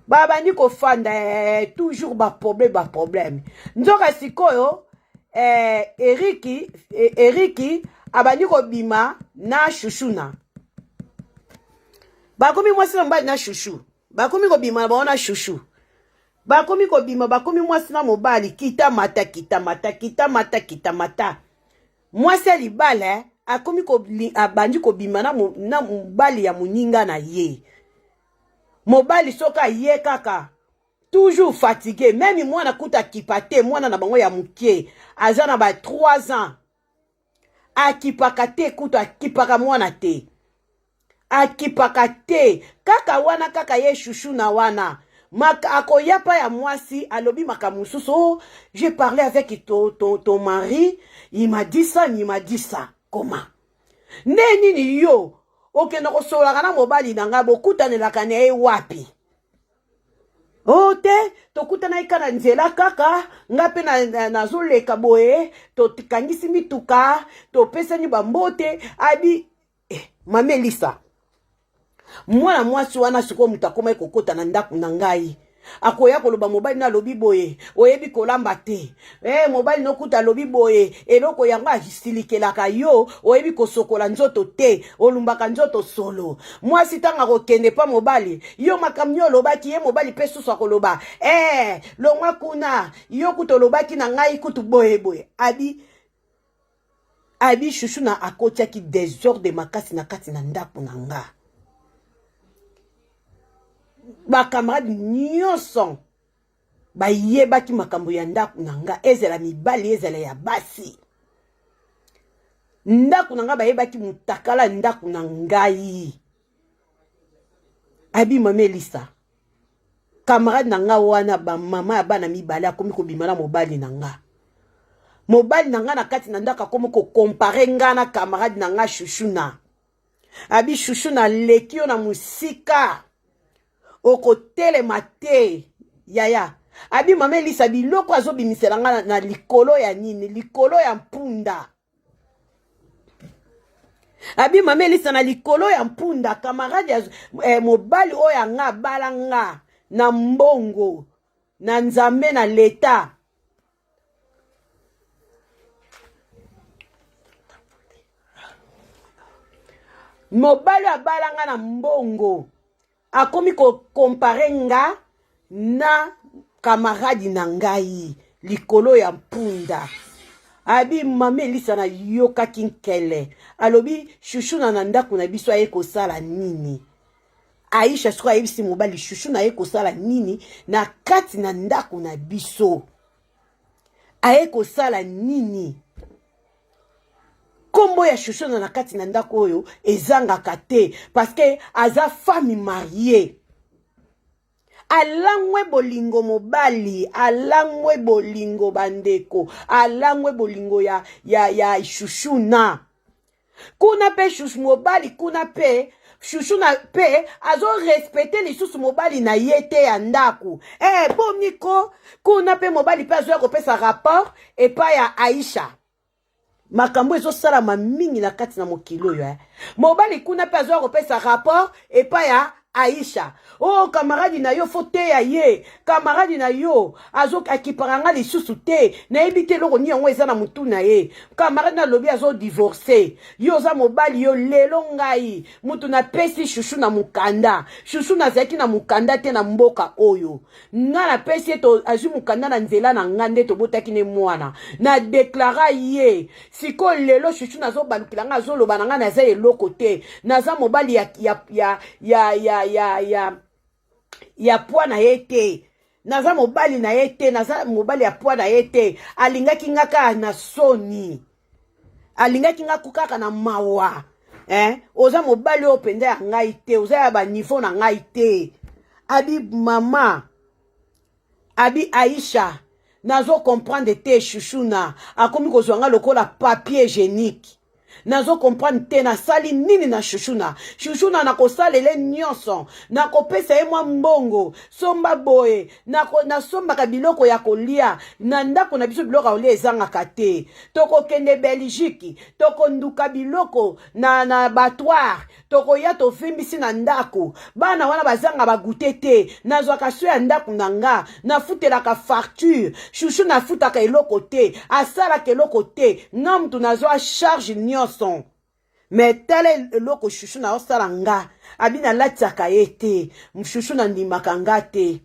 babandi kofanda toujours baproblème nzoka sikoyo Eriki abandi kobima na shushuna bakomi mwasi na mobali na shushu bakomi kobima na bango na shushu bakomi kobima bakomi mwasi na mobali kita mata mwasi ya libala akomi abandi kobima na mobali ya moninga na ye mobali soka ye kaka toujours fatigué même mwana kuta kipa te mwana na bango ya mukie aza na ba 3 ans akipaka te kuta akipaka mwana te akipaka te kaka wana kaka ye shushu na wana akoya pa ya mwasi alobi makamususu. Oh, j'ai parlé avec ton mari, il m'a dit ça, il m'a dit ça. Comment? Neni yo okenda kosolaka na mobali nanga bokutanelaka ne wapi? Oh te tokutana ikana nzela kaka nga pe nazoleka boye tokangisi mituka topesani bambote abi Mama Elisa mwana mwasi wana siko mutakoma kokota na ndaku na ngai akoya koloba mobali na lobi boye oyebi kolamba te mobali nokuta lobi boye eloko yango ajisilikelaka yo oyebi kosokola nzoto te olumbaka nzoto solo mwasi tanga kokende pa mobali yo makamnyo olobaki ye mobali pe susu akoloba longwa kuna yo kuta olobaki na ngai kutu boye boye abi shushu na akotiaki desordre makasi na kati na ndaku na nga. Ba camarade nyonso ba yebaki makambo ya ndaku na nga ezela mibali ezela ya basi ndaku na nga ba yebaki mutakala ndaku na ngai abi Mama Elisa camarade na nga wana ba mama ya bana mibali akomi kobimala mobali na nga na kati na ndaka akomi ko compare nga na camarade na nga Shushuna abi Shushuna lekio na musika oko telema te yaya abi Mama Elisa biloko azobimisela nga na likolo ya nini likolo ya mpunda abi Mama Elisa na likolo ya mpunda camarade mobali oyo nga balanga na mbongo na nzambe na leta mobali abalanga na mbongo akomi ko compare nga na camarade na ngai likolo ya mpunda abi Mama Elisa na yokaki nkele alobi Shushuna na ndaku na biso aye kosala nini Aisha siko ayebisi mobali Shushuna aye kosala nini na kati na ndaku na biso aye kosala nini kombo ya Shushuna na kati na ndako oyo ezangaka te parce que aza femme mariée alangwe bolingo mobali alangwe bolingo bandeko alangwe bolingo ya Shushuna kuna pe Shushu mobali kuna pe Shushuna pe azo respecter lisusu mobali na yete ya ndaku bomiko kuna pe mobali pe azo kopesa rapport epa ya Aisha makambo ezosalama mingi na kati na mokili oyo mobali kuna pe azo kopesa rapport epa ya Aisha oh camarade na yo foteya ye camarade na yo azo akiparanga lisusu te na ebite loko ni yango eza na mutu na ye camarade na lobi azo divorcer yo za mobali yo lelo ngai mutu na pesi Shushu na mukanda Shushu na zaki na mukanda te na mboka oyo nga na pesi to azu mukanda na nzela na ngande to botaki ne mwana na deklara ye siko lelo Shushu na zo balukila nga zo loba na nga na za eloko te na za mobali ya poa na yete naza mobali na yete naza mobali ya poa na yete alingaki ngaka na soni alingaki ngaka kaka na mawa oza mobali o penda ya ngai te oza ya ba niveau na ngai te abi mama abi Aisha nazo comprendre te Shushuna akomi kozwanga lokola papier hygiénique nazo comprendre te na sali nini na Shushuna Shushuna na kosalele nyonso na kopesa ye mwa mbongo somba boye na somba ka biloko ya kolia na ndako na biso biloko olia ezangaka te toko kende Belgique toko nduka biloko na battoir toko ya to fimbisi na ndako bana wana bazanga bagute te nazwaka so ya ndako na nga na futelaka facture Shushuna futaka eloko te asalaka eloko te nga mtu nazwa charge nyonso mais tele eloko Shushuna osala nga abina latiaka ye te Shushuna ndimaka nga te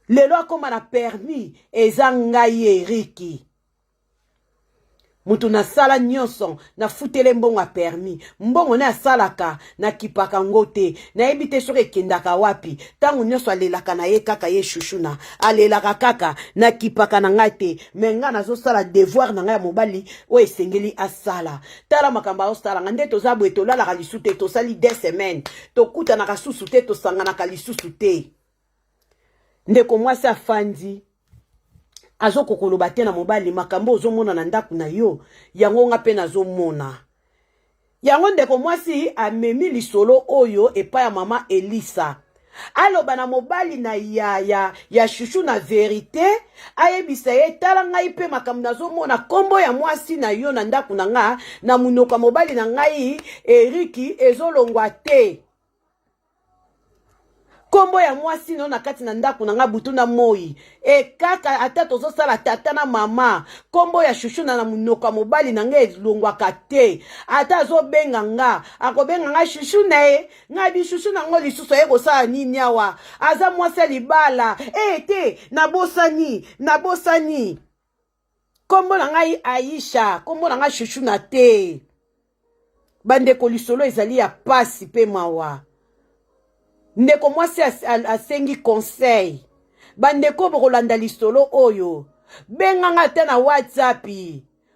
lelo akoma na permis eza ngai Eriki mutu na sala nyonso na futele mbongo a permis mbongo na asalaka na kipaka ngote na ebite soki ekendaka wapi tangu nyonso alelaka na ye kaka ye shushuna alelaka kaka na kipaka na ngai te me nga nazosala devoir na ngai ya mobali oyo esengeli asala tala makambo aosalanga nde toza boye tolalaka lisusu te tosali 2 semaines tokutanaka susu te tosanganaka lisusu te ndeko mwasi afandi azo kokoloba te na mobali makambo ozomona na ndako na yo yango nga pe nazomona yango ndeko mwasi amemi lisolo oyo epai ya mama Elisa aloba na mobali na ya shushu na verite ayebisa ye tala ngai pe makambo nazomona kombo ya mwasi na yo na ndako na nga na munoko mobali na ngai Eriki ezolongwa te kombo ya mwasi no na kati na ndako na nga butu na moi kaka ata tozosala tata na mama kombo ya shushu na munoko mobali na nga elongwaka te ata azobenga nga akobenga nga shushu na ye nga bi shushu na ngo lisusu ye kosala nini awa aza mwasi ya libala te nabosani kombo na ngai Aisha kombo na nga shushu na te bandeko lisolo ezali ya pasi pe mawa ndeko mwasi asengi conseil bandeko bokolanda lisolo oyo benganga te na WhatsApp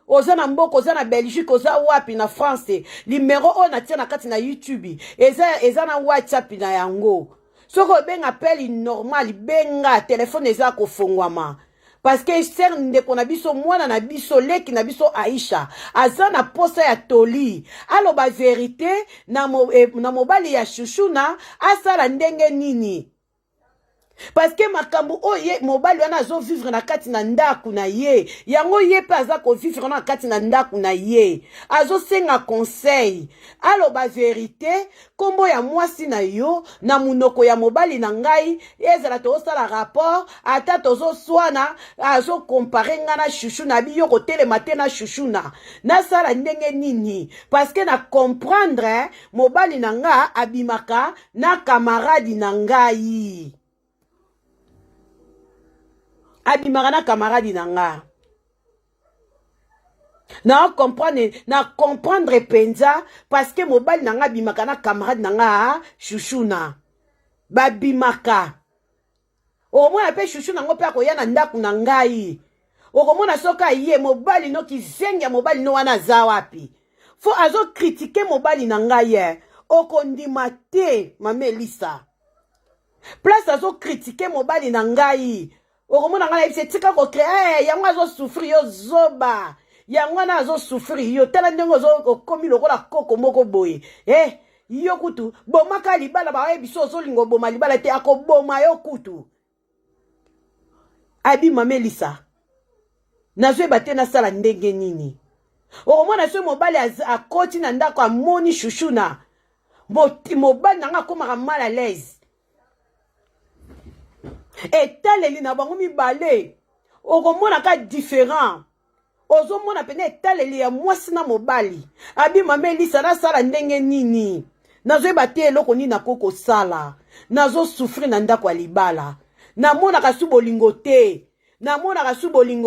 oza na mboko oza na Belgique oza wapi na France numero oyo natia na kati na YouTube eza na WhatsApp na yango soko benga appel normal benga telefone eza kofongwama parce que ser ndeko na biso mwana na biso leki na biso Aisha aza na posa ya toli aloba verite na mobali ya shushuna asala ndenge nini parce que makambo oye mobali wana azo vivre na kati na ndaku na ye yango ye pe aza ko vivre na kati na ndaku na ye azo senga conseil aloba verite kombo ya mwasi na yo na munoko ya mobali na ngai ezala tosala rapport ata tozo swana azo comparer nga na shushu na biyo ko telema te na shushu na sala ndenge nini parce que na comprendre mobali na nga abimaka na camarade na ngai abimaka na camarade na nga na comprendre penza parce que mobali na nga abimaka na camarade na nga shushuna babimaka okomona pe shushuna ngo pe akoya na ndaku na ngai okomona soka ye mobali no kizengi ya mobali no wana aza wapi fo azo critiquer mobali na ngai okondima te mama Elisa place azo critiquer mobali na ngai okomona nga na tika ko créer yango azo souffrir yo zoba yango na azo souffrir yo tala ndenge ozo komi lokola koko moko boye yo kutu bomaka libala ba biso ozolingo boma libala te akoboma yo kutu abi mama Elisa nazoyeba te nasala ndenge nini okomona so mobali akoti na ndako amoni shushuna mobali nanga akomaka mal à l'aise etaleli na bango mibale okomona ka différent ozomona pene etaleli ya mwasi na mobali abi mama Elisa nasala ndenge nini nazoyeba te eloko nini nakoko sala nazo souffrir na ndako ya libala namonaka su bolingo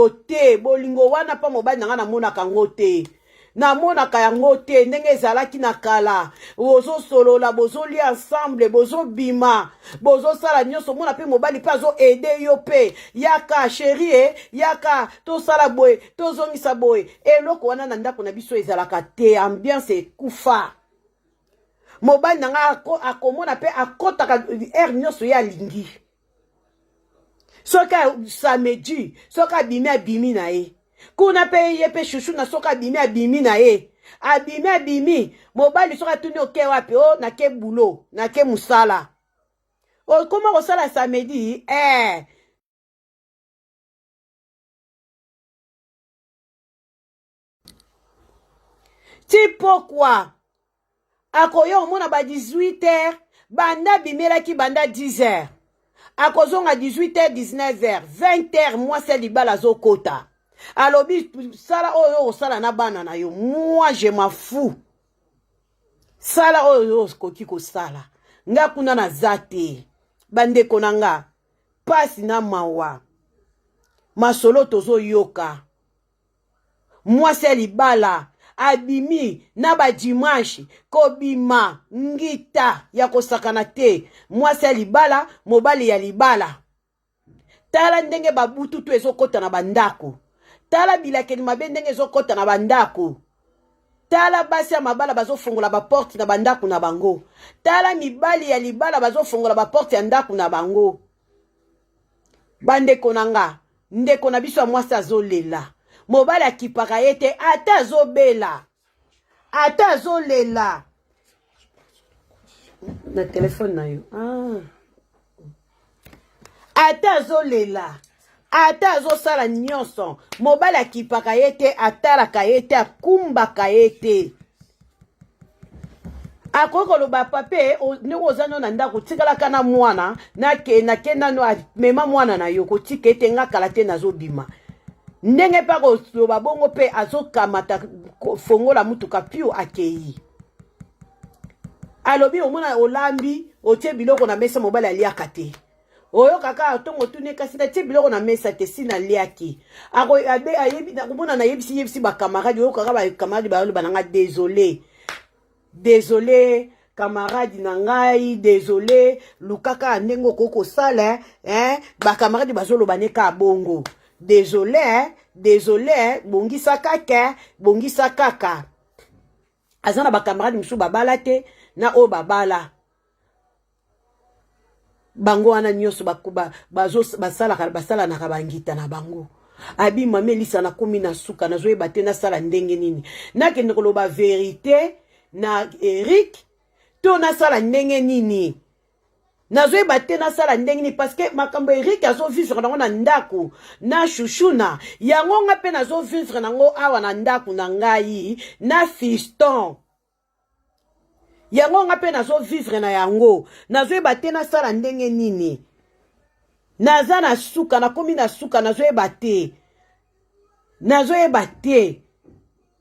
te bolingo wana pa mobali nanga namonaka ngo te namonaka yango te ndenge ezalaki na kala bozosolola bozolia ensemble bozobima bozosala nyonso mona pe mobali pe azo aide yo pe yaka chérie yaka tosala boye tozongisa boye eloko wana na ndako na biso ezalaka te ambiance ekufa mobali nanga akomona pe akotaka air nyonso ye alingi soka samedi soka abimi na ye kuna pe ye pe shushu na soka abimi na ye abimi mobali soka tuni oke wapi na ke bulo na ke musala koma kosala samedi ti pourquoi akoya omona ba 18h banda bimelaki banda 10h akozonga 18h 19h 20h mwasi libala zokota alobi sala oyo sala na bana na yo moi je m'en fous sala oyo koki ko sala nga kuna na zate bandeko nanga pasi na mawa masolo tozo yoka mwasi ya libala abimi na badimanche kobima ngita ya kosakana te mwasi ya libala mobali ya libala. Tala ndenge babututu ezokota na bandako, tala bilakeli mabe ndenge ezokota na bandako, tala basi ya mabala bazofungola baporte na bandako na bango, tala mibali ya libala bazofungola baporte ya ndako na bango. Bandeko nanga, ndeko na biso ya mwasi azolela, mobali akipaka ye te ata azobela, ata azolela na telefone na yo. Ata azolela, ata azosala nyonso, mobali akipaka ye te, atalaka ye te, akumbaka ye te. Akokoloba pape ndeko ozano na ndako tikalaka na mwana nakenda no mema mwana na yo kotika ete nga kala te nazobima. Ndenge pa koloba bongo pe azokamata fongola mutuka pio akei. Alobi omona olambi otie biloko na mesa mobali aliaka te. Oyo kaka tongo tune kasi na tie biloko na mesa te sina liaki. Ako ayebi na komona na yebisi ba camarade oyo kaka ba camarade ba lo bananga désolé. Désolé camarade na ngai, désolé lukaka ndengo koko sala ba camarade bazolo baneka bongo. Désolé, désolé bongisa kaka. Azana ba camarade misu babala te na o babala. Bango wana nyoso bakuba basala na kabangita na bango. Abi mamelisa na komi na suka na zoe bate na sala ndenge nini. Na kende koloba vérité na Eric to na sala ndenge nini. Na zoe bate na sala ndenge nini parce que makambo Eric azo vivre na ndako na Chouchouna. Yango nga pe na zo vivre nango awa na ndako na ngai na fiston. Yango nga pe nazo vivre na yango. Nazo eba te na sala ndenge nini. Naza na suka, nakomi na suka, nazo eba te. Nazo eba te.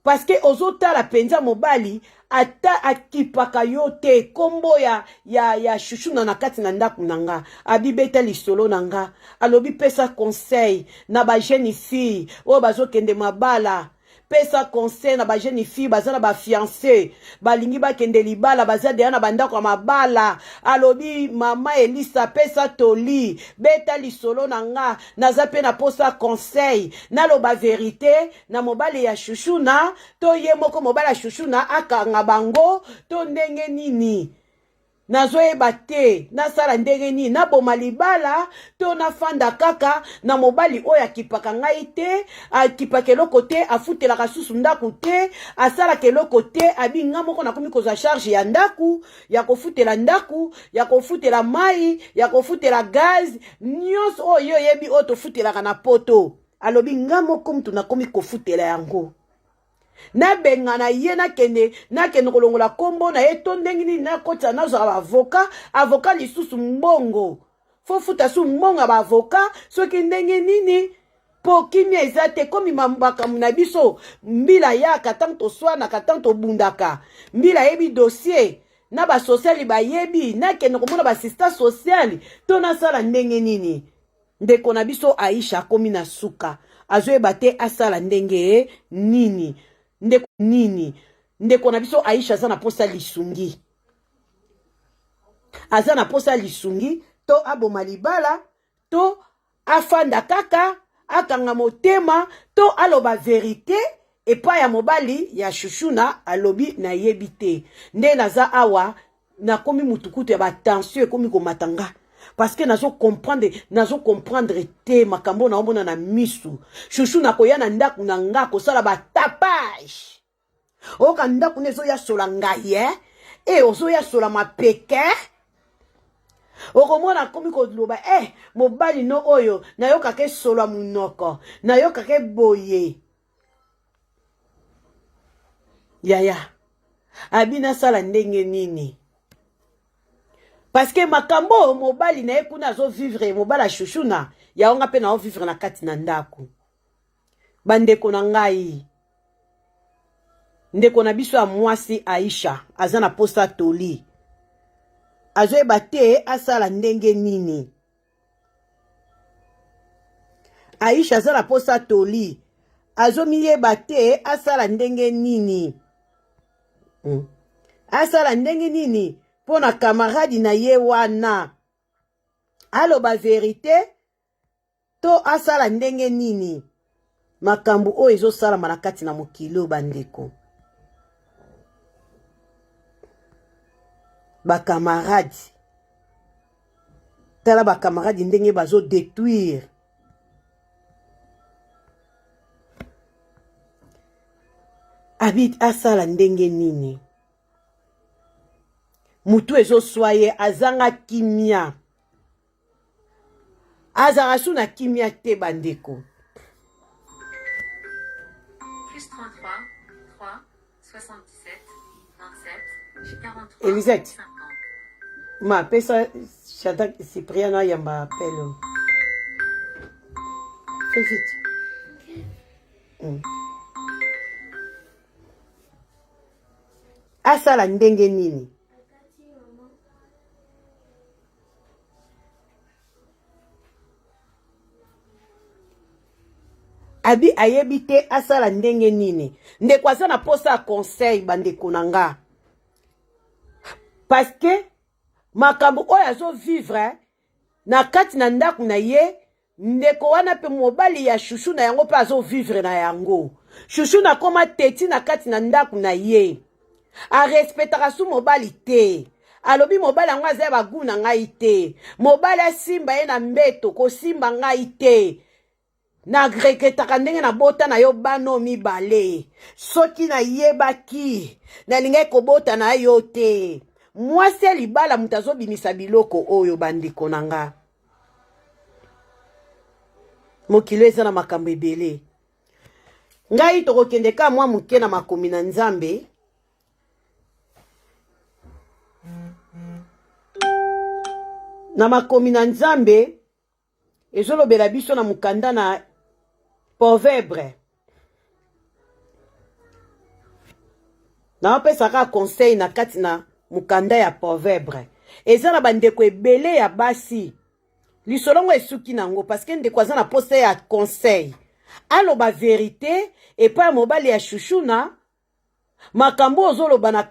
Parce que ozotala penza mobali, ata akipaka yo te. Kombo ya Chouchouna na kati na ndaku nanga. Abibeta lisolo nanga. Alobi pesa conseil na ba jeune fille. O bazo kende mabala. Pesa conseil na ba jeune fille bazana ba fiancé balingi ba kende libala bazade yana bandako ya mabala. Alobi mama Elisa pesa toli beta lisolo nanga naza pe na posa conseil na loba vérité na mobali ya Chouchouna to ye moko mobali ya Chouchouna akanga bango to ndenge nini. Nazo eba te na sala ndenge nini na boma libala to na fanda kaka na mobali oyo akipaka ngai te akipaka eloko te afutelaka susu ndaku te asala keloko te abi nga moko nakomi kozwa charge ya ndaku ya kofutela ndaku ya kofutela mai ya kofutela gaz nyonso oyo yebi oyo tofutelaka na poto. Alobi nga moko mtu nakomi kofutela yango. Na benga na ye na kende kolongola kombo na ye to ndenge nini na kota na zo avocat lisusu mbongo fo futa su mbongo ba avocat soki ndenge nini po kimia ezate komi mambaka na biso mbila ya katanto swana katanto bundaka mbila yebi dossier na ba sociali ba yebi na kende komona ba assistant social to na sala ndenge nini. Ndeko na biso Aisha komi na suka azoyeba te asala ndenge nini. Ndeko nini. Ndeko na biso Aisha aza na posa lisungi. Aza na posa lisungi to aboma libala to afanda kaka akanga motema to aloba vérité epa ya mobali ya Chouchouna alobi na yebite. Nde naza awa na komi mutukutu ya ba tension komi ko matanga. Parce que nazo comprendre te makambo na omona na misu. Chouchouna koya na ndaku na nga kosala ba tapage. Oka ndaku nezo ya sola ngaye ozo ya sola mapeke. Okomona komi koloba mobali no oyo nayoka ke sola munoko nayoka ke boye. Yaya abina sala ndenge nini. Parce que makambo mobali na ekuna azo vivre mobala Chouchouna ya onga pe na vivre na kati na ndako. Bandeko na ngai. Ndeko na biso ya mwasi Aisha aza na posa toli. Azo eba te asala ndenge nini. Aisha aza na posa toli. azomiyeba te asala ndenge nini. Asala ndenge nini pona camarade na ye wana. Aloba verite to asala ndenge nini. Makambu o ezo sala manakati na mokilo bandeko. Ba camarade. Tala ba camarade ndenge bazo détruire. Abit asala ndenge nini. Mutu ezo soye azanga kimia. Azarasu na kimia te bandeko. Plus 33, 3, 77, 27, 43, Elisette. 50. Ma pesa Chata Cypriana yamba appelle. Fais vite. Asala ndenge nini. Abi ayebite asala ndenge nini. Ndeko aza na posa conseil bandeko nanga. Parce que makambo oyo azo vivre na kati na ndaku na ye, ndeko wana pe mobali ya chouchou na yango pe azo vivre na yango. Chouchou na koma teti na kati na ndaku na ye. A respectaka su mobali te. Alobi mobali yango aza bagu na ngai te. Mobali asimba ye na mbeto ko simba ngai te. Na regretaka ndenge na bota na yo bano mibale. Soki na yebaki na lingai kobota na yo te. Mwasi ya libala mutazo bimisa biloko oyo bandeko nanga. Mokilo eza na makambo ebele. Ngai tokokende ka mwa muke na makomi na Nzambe. Na makomi na Nzambe ezolobela biso na mukanda na Proverbe. Na opesaka conseil na kati na mukanda ya Proverbe. Eza na bandeko ebele ya basi. Lisolongo esuki nango parce que ndeko aza na posa ya conseil. Aloba verite epa mobali ya chouchouna. Makambo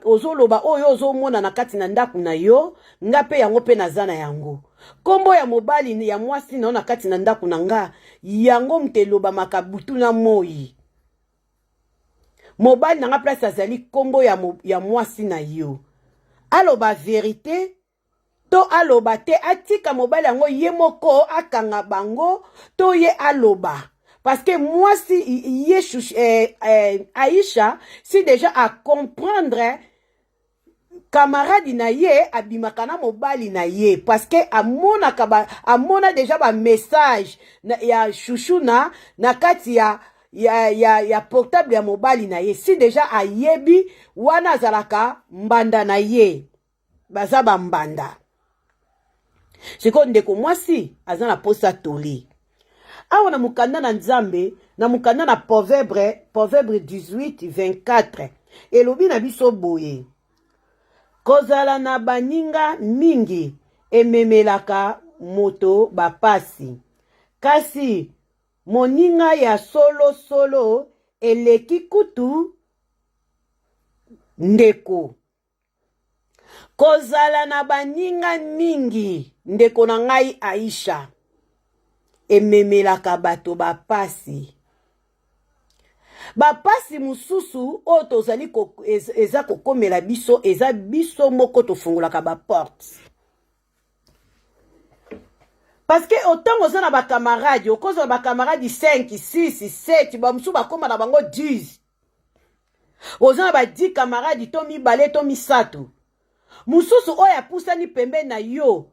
ozoloba oyo ozomona na kati na ndaku na yo, nga pe yango pe naza na yango. Kombo ya mobali ya mwasi na kati na ndaku na nga, yango mteloba makabutu na moi. Mobali na nga place azali kombo ya mwasi na yo. Aloba verite to aloba te atika mobali yango ye moko akanga bango to ye aloba. Parce que moi, si Aïcha, si déjà à comprendre camarade na ye, abimakana mobali na ye. Parce que amona déjà ba message ya chouchouna na kati ya portable ya mobali na ye. Si déjà ayebi, wana zalaka mbanda na ye. Bazaba mbanda. Siko ndeko mwasi, azana posa toli. Awa na mukanda na Nzambe, na mukanda na Proverbe 18:24. Elobi na biso boye. Kozala na baninga mingi ememelaka moto bapasi. Kasi moninga ya solo eleki kutu ndeko. Kozala na baninga mingi ndeko na ngai Aisha. Ememelaka bato bapasi. Bapasi mususu o tozali eza kokomela biso, eza biso moko tofungolaka ba porte. Parce que autant oza na ba camarade, okoza ba camarade 5, 6, 7, ba musu bakoma na bango 10. Oza na ba 10 camarade to mibale to misato. Mususu oya pusani pembe na yo,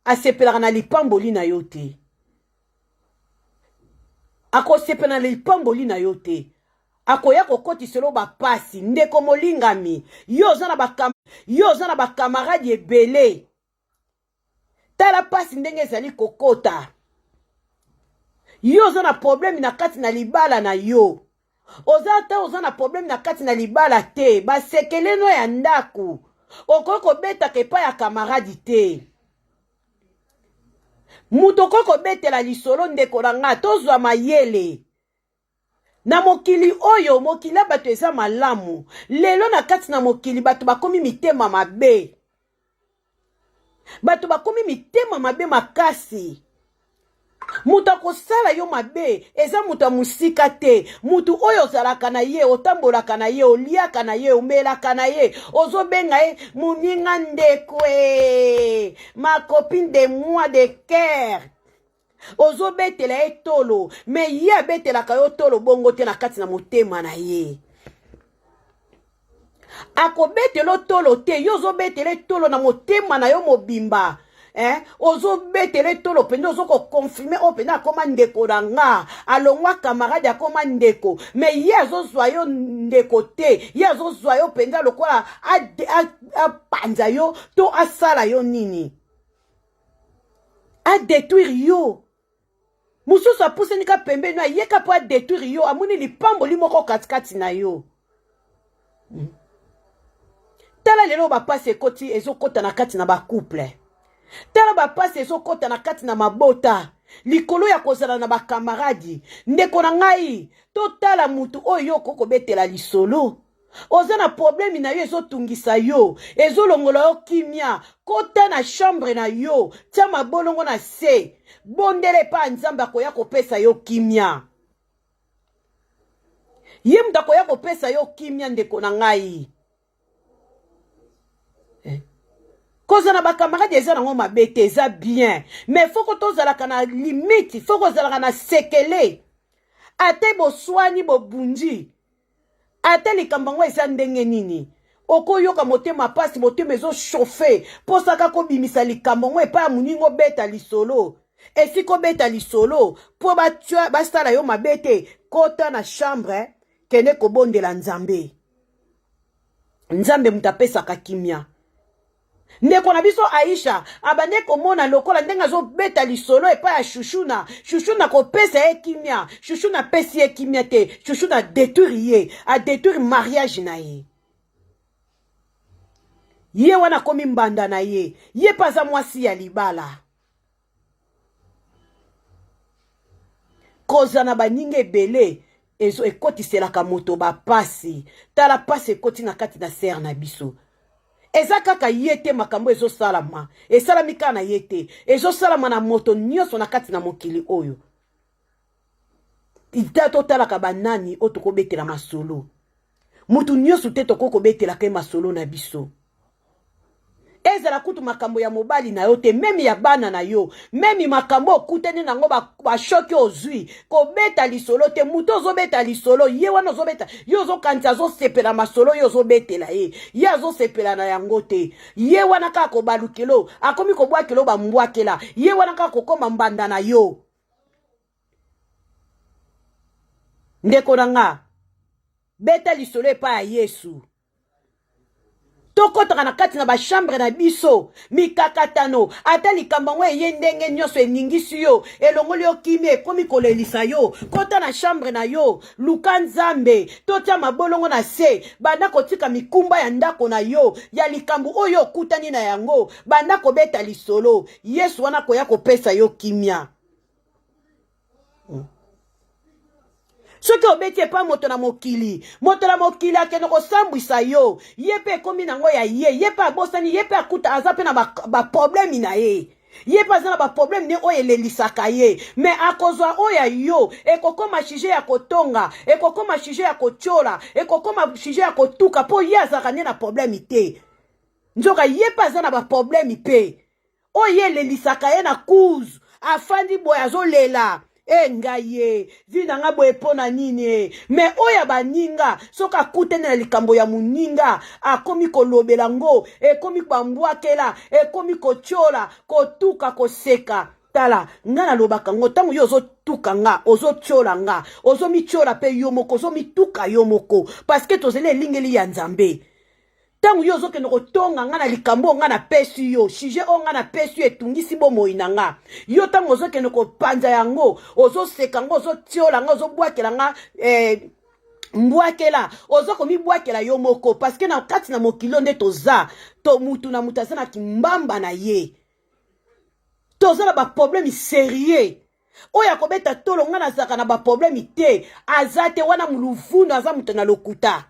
asepelaka na lipamboli na yo te. Ako sepena na lipamboli na yo te. Ako ya kokoti selo ba pasi ndeko molingami. Yo za na ba camarade ebele. Tala pasi ndenge ezali kokota. Yo za na problème na kati na libala na yo. Oza na problème na kati na libala te. Ba sekele no ya ndaku. Okoko beta kepa ya camarade te. Muto koko betela lisolo ndeko na nga tozwa mayele. Na mokili oyo, mokili bato eza malamu. Lelo na kati na mokili bato bakomi mitema mabe. Bato bakomi mitema mabe makasi. Mutu akosala yo mabe, eza mutu ya musika te. Mutu oyo ozalaka na ye, otambolaka na ye, oliaka na ye, omelaka na ye, ozobenga ye, muninga ndekwe, ma copine de moi de cœur. Ozobetela ye tolo, me ye abetelaka yo tolo bongo te na kati na motema na ye. Akobetelo tolo te, yo ozobetele tolo na motema na yo mobimba. Ozo betele tolo pende ozo ko confirmer o pende akoma ndeko ranga alongwa camarade akoma ndeko me ye azo zwa yo ndeko te ye azo zwa yo pende lokola a panza yo to asala yo nini a détruire yo mususu apuse nika pembe no yeka po a détruire yo amuni lipambo limoko katikati na yo tala lelo ba passe koti ezokota na kati na ba couple. Tala ba passe ezokota na kati na mabota likolo ya kozala na bakamaradi ndeko na ngai to tala mutu oyo koko betela lisolo oza na problème na yo ezotungisa yo ezolongola yo kimia kota na chambre na yo tia mabolongo na se bondele pa nzambe akoya kopesa yo kimia ye mutu akoya kopesa yo kimia ndeko na ngai Koza na bakamarade eza nango mabete eza bien. Mais faut que tozalaka na limite, faut que tozalaka na sekele. Ate bo swani bo bunji. Ate likambango eza ndenge nini. Oko yoka motema pasi motema ezo chauffer. Posaka ko bimisa likambango epa muningo beta lisolo. Esiko beta lisolo. Po ba sala yo mabete. Kota na chambre. Kene ko bondela nzambe. Nzambe mutapesa kakimia. Ndeko na biso Aisha abande komona lokola ndenga zo beta lisolo epa ya shushuna shushuna ko pesa ekimia shushuna pesi ekimia te shushuna détruire a détruire mariage na ye ye wana komi mbanda na ye paza mwasi ya libala koza na baninga ebele ezo ekotiselaka moto ba pasi tala pasi ekoti na kati na ser na biso eza kaka yete makambo ezo salama esalami kaka na yete ezo salama na moto nyonso na kati na mokili oyo ita totalaka banani o tokobetela masolo mutu nyonso te tokokobetela masolo na biso ezala kutu makambo ya mobali na yo te memi ya bana na yo memi makambo okuteni nango ba shoki ozui ko beta lisolo te muto ozobeta lisolo ye wana ozobeta yo ozokanisa azosepela masolo yo ozobetela ye azosepela na yango te ye wana kaka kobalukelo akomi kobwakelo bambwakela ye wana kaka kokoma mbanda na yo ndeko nanga beta lisolo epa ya Yesu tokotaka na kati na ba chambre na biso mikakatano ata likambango eye ndenge nyonso eningisi yo elongoli yo kimi ekomi kolelisa yo kota na chambre na yo luka nzambe totia mabolongo na se banda kotika mikumba ya ndako na yo ya likambo oyo okutani na yango banda kobeta lisolo Yesu wana koya kopesa yo kimia soki obeti epa moto na mokili akende kosambwisa yo ye pe ekomi nango ya ye pe abosani ye pe akuta aza pe na baproblemi na ye pe aza na baproblemi ne oyo elelisaka ye me akozwa oyo yo ekokoma shije ya kotonga ekokoma shije ya kotiola ekokoma shije ya kotuka po ye azaka ne na problemi te nzoka ye pe aza na baproblemi pe oyo elelisaka ye na kuzu afandi boye azolela ngaye vina nga boye pona nini me oya baninga soka kutene na likambo ya muninga akomi kolobela ngo ekomi kwambwakela ekomi kochola kotuka koseka tala nga nalobaka ngo tango yo ozotuka nga ozochola nga ozomichola pe yo moko ozomituka yo moko parce que tozele elingeli ya nzambe tangu yo ozokende kotonga nga na likambo nga na pesi yo shije o nga na pesi yo etungisi bomoi na nga yo tangu ozokende kopanza yango ozoseka nga ozotiola nga ozobwakela nga mbwakela ozokomibwakela yo moko parce que na kati na mokilo nde toza to mutu na mutu aza na kimbamba na ye toza na baproblème sérieux oya kobeta tolo nga nazaka na ba problème te azate wana muluvundu aza mutu na lokuta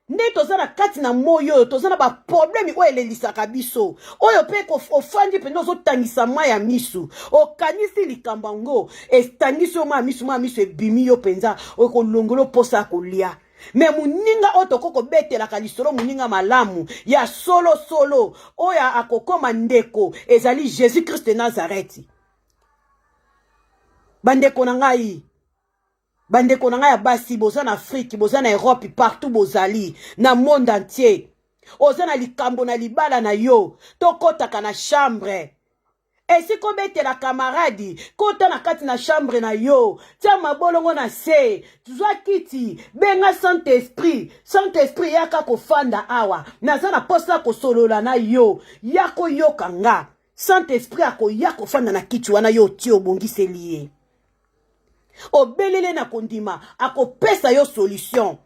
nde toza na kati na moyo toza na ba problème oyo elelisaka biso oyo pe ofandi pende ozotangisa mwa ya misu okanisi likambo yango etangisi yo mwa ya misu ebimi yo mpenza okolongolo posa ya kolia me muninga oyo tokoko betelaka lisolo muninga malamu ya solo oyo akokoma ndeko ezali Jésus Christ de Nazareth. Bandeko na ngai ya basi boza na Afrique boza na Europe partout bozali na monde entier oza na likambo na libala na yo tokotaka na chambre esiko betela camarade kota na kati na chambre na yo tia mabolongo na se tuzwa kiti benga Saint-Esprit yaka kofanda awa naza na posa kosolola na yo yako yoka nga Saint-Esprit akoya kofanda na kiti wana yo ti obongiseli ye obelele na kondima akopesa yo solution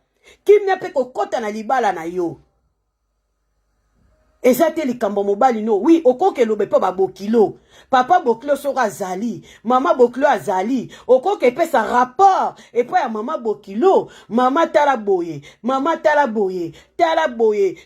kimia pe kokota na libala na yo ezate likambo mobali no oui okoke lobe pa babokilo papa bokilo soko azali mama bokilo azali okoke pesa rapport et puis ya mama bokilo mama tala boye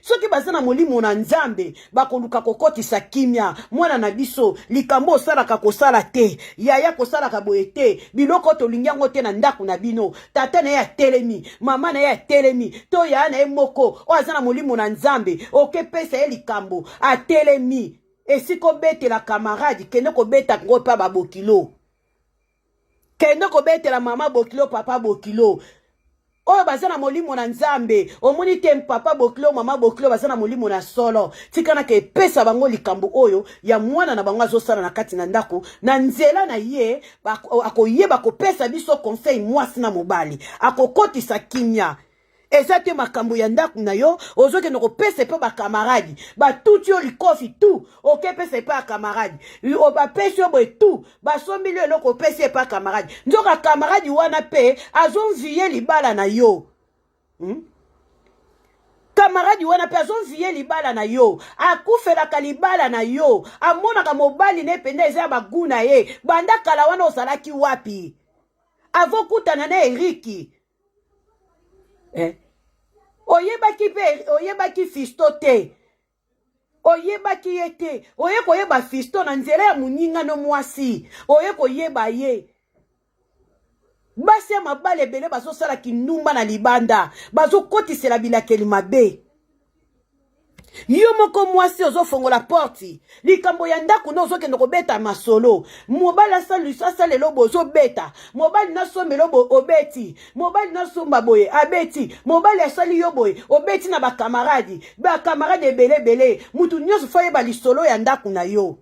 soki baza na molimo na nzambe bakoluka kokotisa kimia mwana na biso likambo osalaka kosala te yaya kosalaka boye te biloko tolingi yango te na ndako na bino tata na ye atelemi mama na ye atelemi to yaya na ye moko oyo aza na molimo na nzambe okepesa ye likambo atelemi esiko bete la camarade kende ko beta ngo pa babokilo kende ko bete la mama bokilo papa bokilo oyo baza na molimo na nzambe omoni te papa bokilo mama bokilo baza na molimo na solo tikana ke pesa bango likambo oyo ya mwana na bango azosala na kati na ndako na nzela na ye akoyeba kopesa biso conseil mwasi na mobali akokotisa kimia ezate makambo ya ndako na yo ozoke noko pese pe ba camarade ba tout yo likofi tout oke pese pa camarade o ba pese yo boy tout ba sombi le loko pese pa camarade nzoka camarade wana pe azonviye libala na yo camarade wana pe azonviye libala na yo akufelaka libala na yo amonaka mobali ne pende eza baguna ye banda kala wana osalaki wapi avokutana na Eriki oyebaki Fisto te oyebaki ye te oye koyeba Fisto na nzela ya muninga no mwasi oye koyeba ye basi ya mabale ebele bazosala kinumba na libanda bazokotisela bilakeli mabe yo moko mwasi ozofongola porti likambo ya ndako no ozokende kobeta masolo mobali asali lobo ozobeta mobali nasomelo bo obeti mobali nasomba boye abeti mobali asali yo boye obeti na bakamaradi ebele mutu nyonso foyeba lisolo ya ndako na yo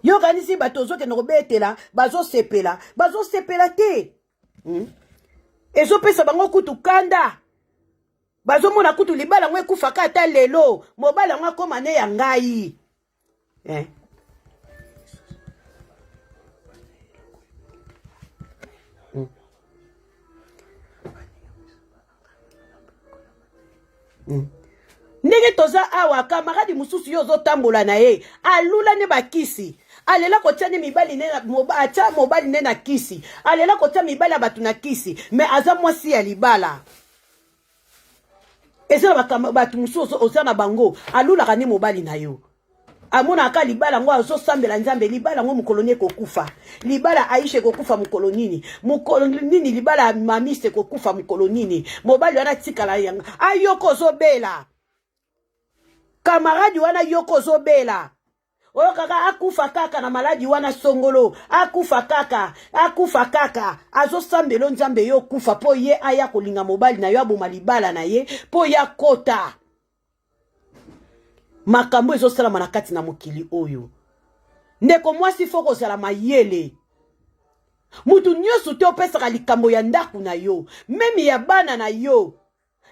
yo kanisi bato ozokende kobetela bazosepela te ezopesa bango kutu kanda bazomona kutu libala ngwe kufaka ata lelo mobala ngwa koma ne ya ngai ndenge toza awa kamaradi mususu yo ozotambola na ye alula ne bakisi alela kotia ne mibali ne atia mobali ne na kisi alela kotia mibali ya bato na kisi me aza mwasi ya libala ezala bato mususu oza na bango alulaka ne mobali na yo amonaka libala ngo azosambela nzambe libala ngo mukoloni ekokufa libala Aisha ekokufa mukolonini libala Mamise ekokufa mukolonini mobali wana tikala yanga ayoko ozobela kamaradi wana yoko ozobela oyo kaka akufa kaka na maladi wana songolo akufa kaka azosambelo nzambe yo kufa po ye aya kolinga mobali na yo aboma libala na ye po ya kota makambo ezosalama na kati na mokili oyo ndeko mwasi foko ozala mayele mutu nyonso te opesaka likambo ya ndako na yo meme ya bana na yo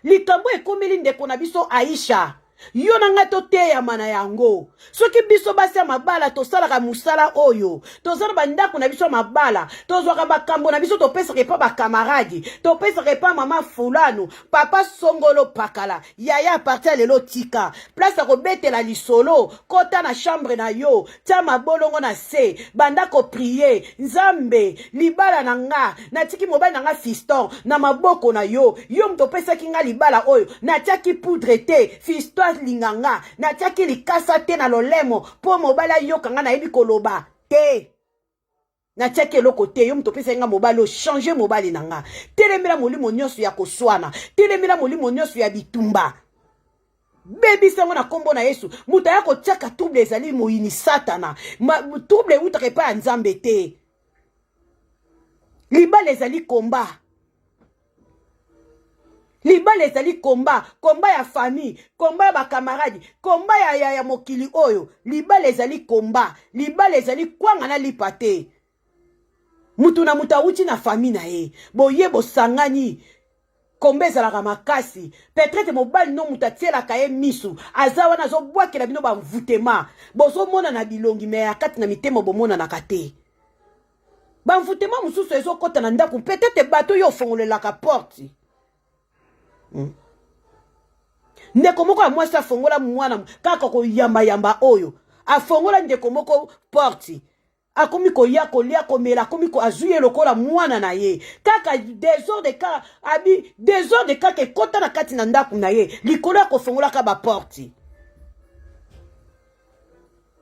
likambo ekomeli ndeko na biso Aisha yo na nga toteyama na yango soki biso basi ya mabala tosalaka musala oyo tozala bandako na biso mabala tozwaka bakambo na biso topesaka epa bakamaradi topesaka epa mama fulano papa songolo pakala yaya parti ya lelo tika place ya kobetela lisolo kota na chambre na yo tia mabolongo na se banda koprie nzambe libala na nga natiki mobali na nga fiston na maboko na yo yo mtopesaki nga libala oyo natiaki poudre te fiston linganga natiaki likasa te na lolemo po mobali ayoka nga nayebi koloba te natiaki eloko te yo mtopesaki nga mobali oyo change mobali na nga telemela molimo nyonso ya koswana telemela molimo nyonso ya bitumba bebisango na kombo na Yesu muta ya kotiaka trouble ezali moyini satana trouble eutaka epai ya nzambe te libala ezali komba libala ezali komba ya famille komba ya bakamaradi komba ya mokili oyo libala ezali komba libala ezali kwanga na lipa te mutu na mutu awuti na famille na ye boye bosangani komba ezalaka makasi peut-être mobali no mutu atielaka ye misu aza wana azobwakela bino bamvutema bozomona na bilongi me ya kati na mitema bomonanaka te bamvutema mosusu ezokota na ndako peut-être bato yo ofongolelaka porte ndeko moko ya mwasi afongola mwana kaka koyamba oyo afongola ndeko moko porte akomi koya kolia komela akomi ko azuye lokola mwana na ye kaka desordre ka abi desordre kaka ekota na kati na ndako na ye likolo ya kofongolaka baporte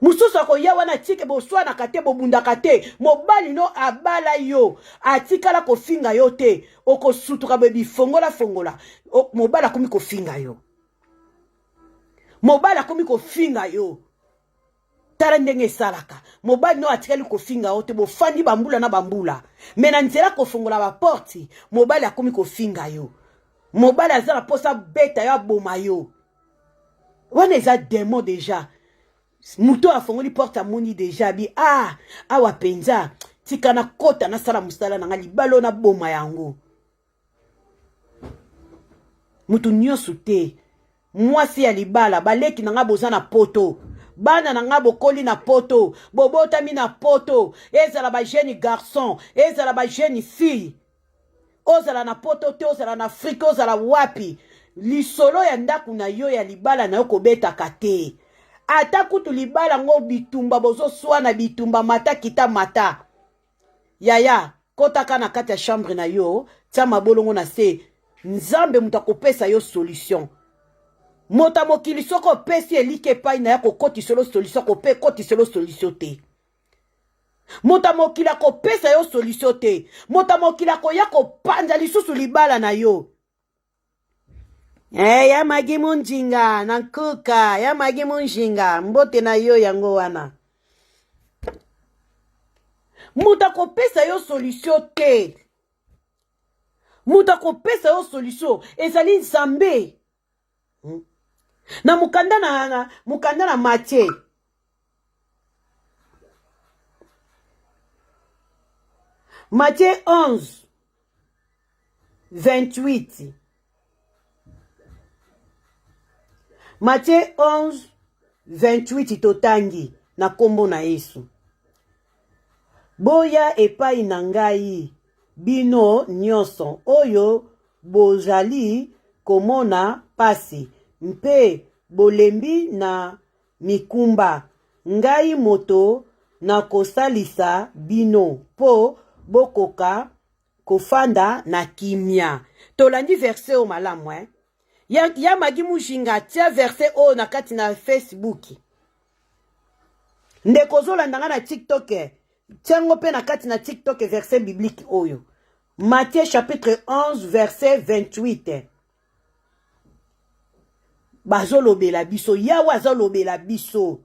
mususu akoya wana tike boswanaka te bobundaka te mobali no abala yo atikala kofinga yo te okosutuka bebifongola mobali akomi kofinga yo mobali akomi kofinga yo tala ndenge esalaka mobali no atikali kofinga yo te bofandi bambula na bambula me na nzela kofongola baporte mobali akomi kofinga yo mobali aza na posa beta yo aboma yo wana eza demo deja muto afongoli porte amoni deja bi awa penza tika na kota na sala musala na nga libalo na boma yango mutu nyonso te mwasi ya libala baleki na nga boza na poto bana na nga bokoli na poto bobotami na poto ezala ba jeune garçon ezala ba jeune fille ozala na poto te ozala na Afrique ozala wapi lisolo ya ndaku na yo ya libala na yo kobetaka te ata kutu libala ngo bitumba bozo swana bitumba mata kita mata yaya kotaka na kati ya chambre na yo tia mabolongo na se nzambe muta kopesa yo solution mota mokili soko pesi elike pai na ya kokoti solo solution kope koti solo solution te mota mokili akopesa yo solution te mota mokili akoya kopanda lisusu libala na yo ya magi munjinga na nkuka ya magi munjinga mbote na yo yango wana muta kopesa yo solution te muta kopesa yo solution ezali nzambe na mukanda na Matthieu Matthieu 11 28 Matthieu 11 28 totangi na kombo na Yesu boya epai na ngai bino nyonso oyo bozali komona pasi mpe bolembi na mikumba ngai moto na kosalisa bino po bokoka kofanda na kimia tolandi verset o malamu ya magi mushinga tia verset o na kati na Facebook ndeko zolanda nga na TikTok tiango pe na kati na TikTok verset biblique oyo Matthieu chapitre 11 verset 28 bazolobela biso yawa azolobela biso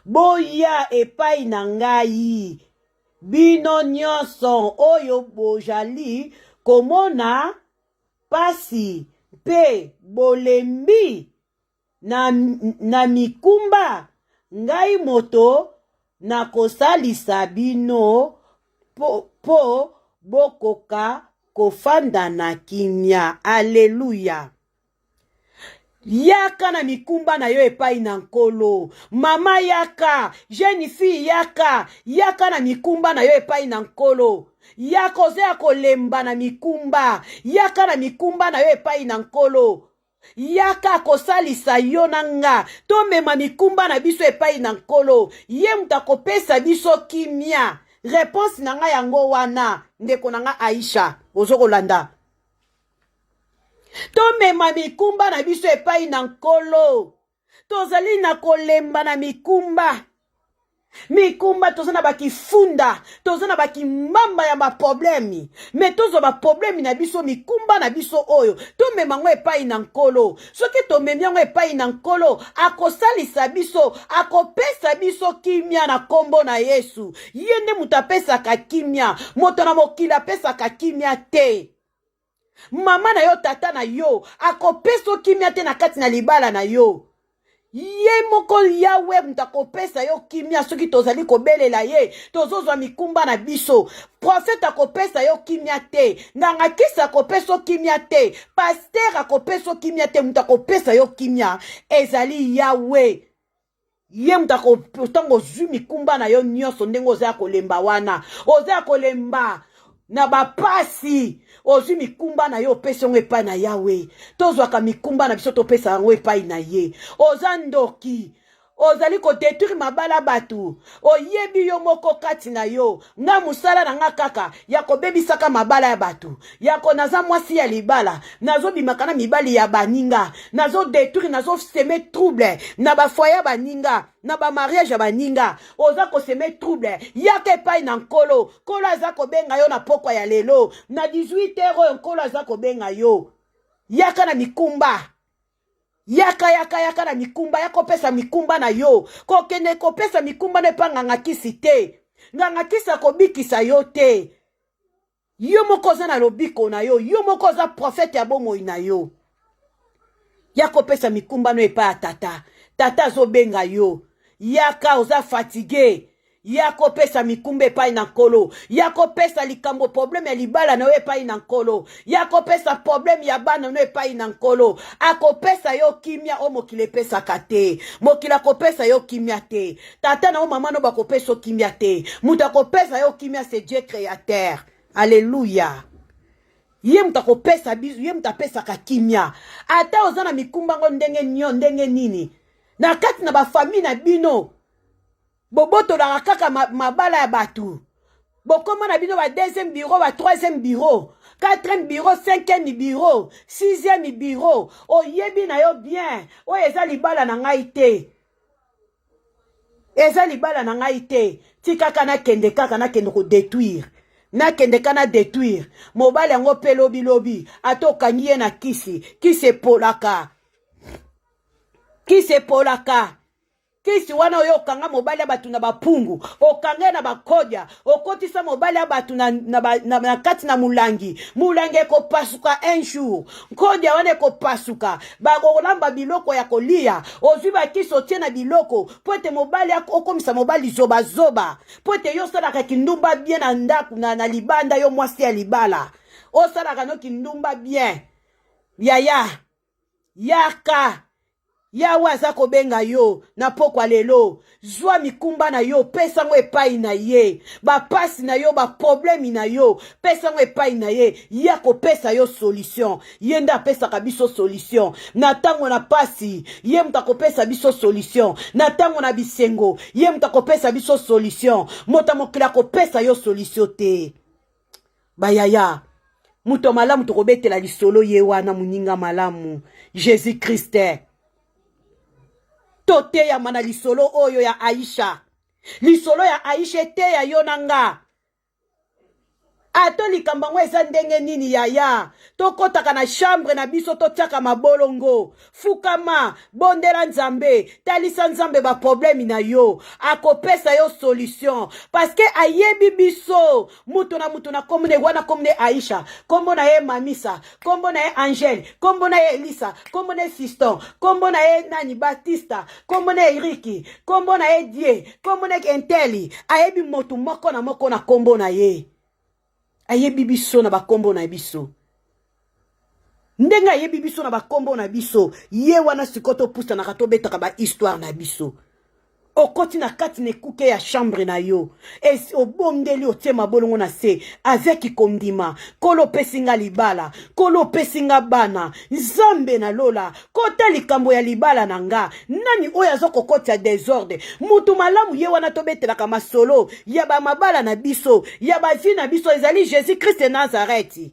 boya epai na ngai bino nyonso oyo bozali komona pasi pe bolembi na mikumba ngai moto na kosalisa bino po bokoka kofanda na kimia. Alléluia. Yaka na mikumba na yo epai na nkolo. Mama yaka, jeune fille yaka, yaka na mikumba na yo epai na nkolo. Yaka ozea kolemba na mikumba, yaka na mikumba na yo epai na nkolo. Yaka kosalisa yo nanga, tomema mikumba na biso epai na nkolo. Ye mutakopesa biso kimia. Réponse nanga yango wana, ndeko nanga Aisha, ozokolanda. Tomema mikumba na biso epai na nkolo. Tozali na kolemba na mikumba. Mikumba tozana bakifunda, tozana bakimamba ya ba problemi. Me tozo ba problemi na biso mikumba na biso oyo. Tomema ngo epai na nkolo. Soki tomemi ngo epai na nkolo, akosalisa biso, akopesa biso kimia na kombo na Yesu. Yende mutapesa ka kimia, moto na mokila pesa ka kimia te. Mama na yo tata na yo akopeso kimia te na kati na libala na yo. Ye moko yawe mutakopesa yo kimia soki tozali kobelela ye tozozwa mikumba na biso. Prophète akopesa yo kimia te, nganga kisa akopeso kimia te, pasteur akopeso kimia te, mutakopesa yo kimia ezali yawe. Ye mutakotango zwi mikumba na yo nyonso ndenge oza kolemba wana, oza kolemba na bapasi. Ozi mikumba na yo pesa ngo epai na yawe. Tozwaka mikumba na biso topesa ngo epai na ye. Oza ndoki, ozali ko détruire mabala batu. Oyebi yo moko kati na yo. Nga musala na nga kaka ya kobebisaka mabala ya batu. Yako naza mwasi ya libala, nazo bimaka na mibali ya baninga, nazo détruire, nazo seme trouble na ba foyer baninga, na ba mariage baninga. Oza ko seme trouble yake epai na nkolo. Nkolo aza kobenga yo na pokwa ya lelo na 18h nkolo aza kobenga yo. Yaka na mikumba. Yaka na mikumba, yako pesa mikumba na yo. Kokene ko pesa mikumba ne pa nganga kisi te. Nganga kisa ko bikisa yo te. Yo moko za na lobiko na yo, yo moko za prophète ya bomo na yo. Yako pesa mikumba no epa tata. Tata zo benga yo. Yaka oza fatigué. Yako pesa mikumba epai na nkolo. Yako pesa likambo problème ya libala na yo epai na nkolo. Yako pesa problème ya bana no epai na nkolo. Ako pesa yo kimia o mokile pesa kate. Mokila ko pesa yo kimia te. Tata na o mama no bako pesa kimia te. Muta ko pesa yo kimia, c'est Dieu créateur. Alléluia. Ye mutako pesa bizu, ye mutapesa ka kimia. Ata ozana mikumba ngo ndenge nyo, ndenge nini. Na kati na ba famille na bino. Boboto la kaka mabala ya batu. Bokoma na bino ba deuxième bureau, ba troisième bureau, quatrième bureau, cinquième bureau, sixième bureau. O yebi na yo bien. O eza libala na ngai te. Eza libala na ngai te. Ti kaka na kende ko détruire. Na kende kana détruire. Mobile yango pe lobi. Ato kanyiye na kisi. Kisi polaka. Kisi polaka. Kisi wana oyo kanga mobali abatu na bapungu, okanga na bakodia, okotisa mobali abatu na kati na mulangi. Mulangi ko pasuka un jour. Kodia wana ko pasuka. Ba kolamba biloko ya kolia. Ozwi ba kiso tie na biloko. Poete mobali okomisa mobali zoba. Poete yo salaka kindumba bien na ndaku na libanda yo mwasi ya libala. O salaka no kindumba bien. Yaka. Yawe aza kobenga yo na pokwa lelo. Zwa mikumba na yo, pesa ngo epai na ye. Ba pasi na yo, ba problemi na yo, pesa ngo epai na ye. Yako pesa yo solution. Yenda pesa kabiso solution. Na tango na pasi, ye mutako pesa biso solution. Na tango na bisengo, ye mutako pesa biso solution. Mota mokila ko pesa yo solution te. Bayaya. Muto malamu tokobetela lisolo ye wana muninga malamu. Jésus Christ. Tote ya mana lisolo oyo ya Aisha. Lisolo ya Aisha te ya yonanga. Ato likambango eza ndenge nini yaya. Tokotaka na chambre na biso totiaka mabolongo. Fukama, bondela nzambe. Talisa nzambe ba problemi na yo. Akopesa yo solution. Parce que ayebi biso. Mutu na komune wana komune Aisha. Kombo na ye Mamisa. Kombo na ye Angel. Kombo na ye Elisa. Kombo na ye Fiston. Kombo na ye Nani Batista. Kombo na ye Eriki. Kombo na ye Die. Kombo na ye Enteli. Ayebi motu moko na kombo na ye. Ayebi biso na bakombo na biso. ndenga yebi biso na bakombo na biso ye wana sikoto pusta na kato betaka ba histoire na biso okoti na kati ne kuke ya chambre na yo esi obondeli otie mabolongo na se avec kondima kolo pesinga libala kolo pesinga bana nzambe na lola kota likambo ya libala na nga nani oyo azokokoti ya désordre mutu malamu ye wana tobetelaka masolo ya bamabala na biso ya bavi na biso ezali Jésus Christ de Nazareth.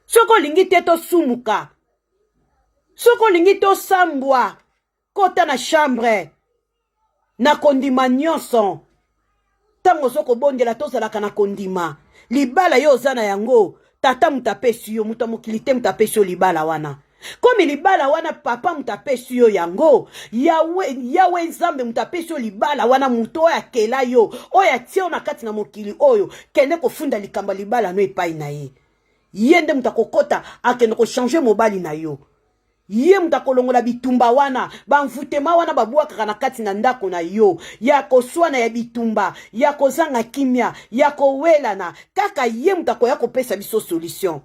Soko lingi te tosumuka soko lingi tosambwa kota na chambre na kondima nyonso tango soko bondela tozalaka na kondima libala yo ozana yango tata mutapesi yo muta mokilite mutapesi yo libala wana komi libala wana papa mutapesi yo yango yawe nzambe mutapesi yo libala wana muto oyo akela yo oyo atie yo na kati na mokili oyo kende kofunda likamba libala no epai na ye ye nde mutakokota akende kochange mobali na yo ye mutakolongola bitumba wana bamvutema wana babwakaka na kati na ndako na yo ya koswana ya bitumba ya kozanga kimia ya kowelana kaka ye mutakoya kopesa biso solution.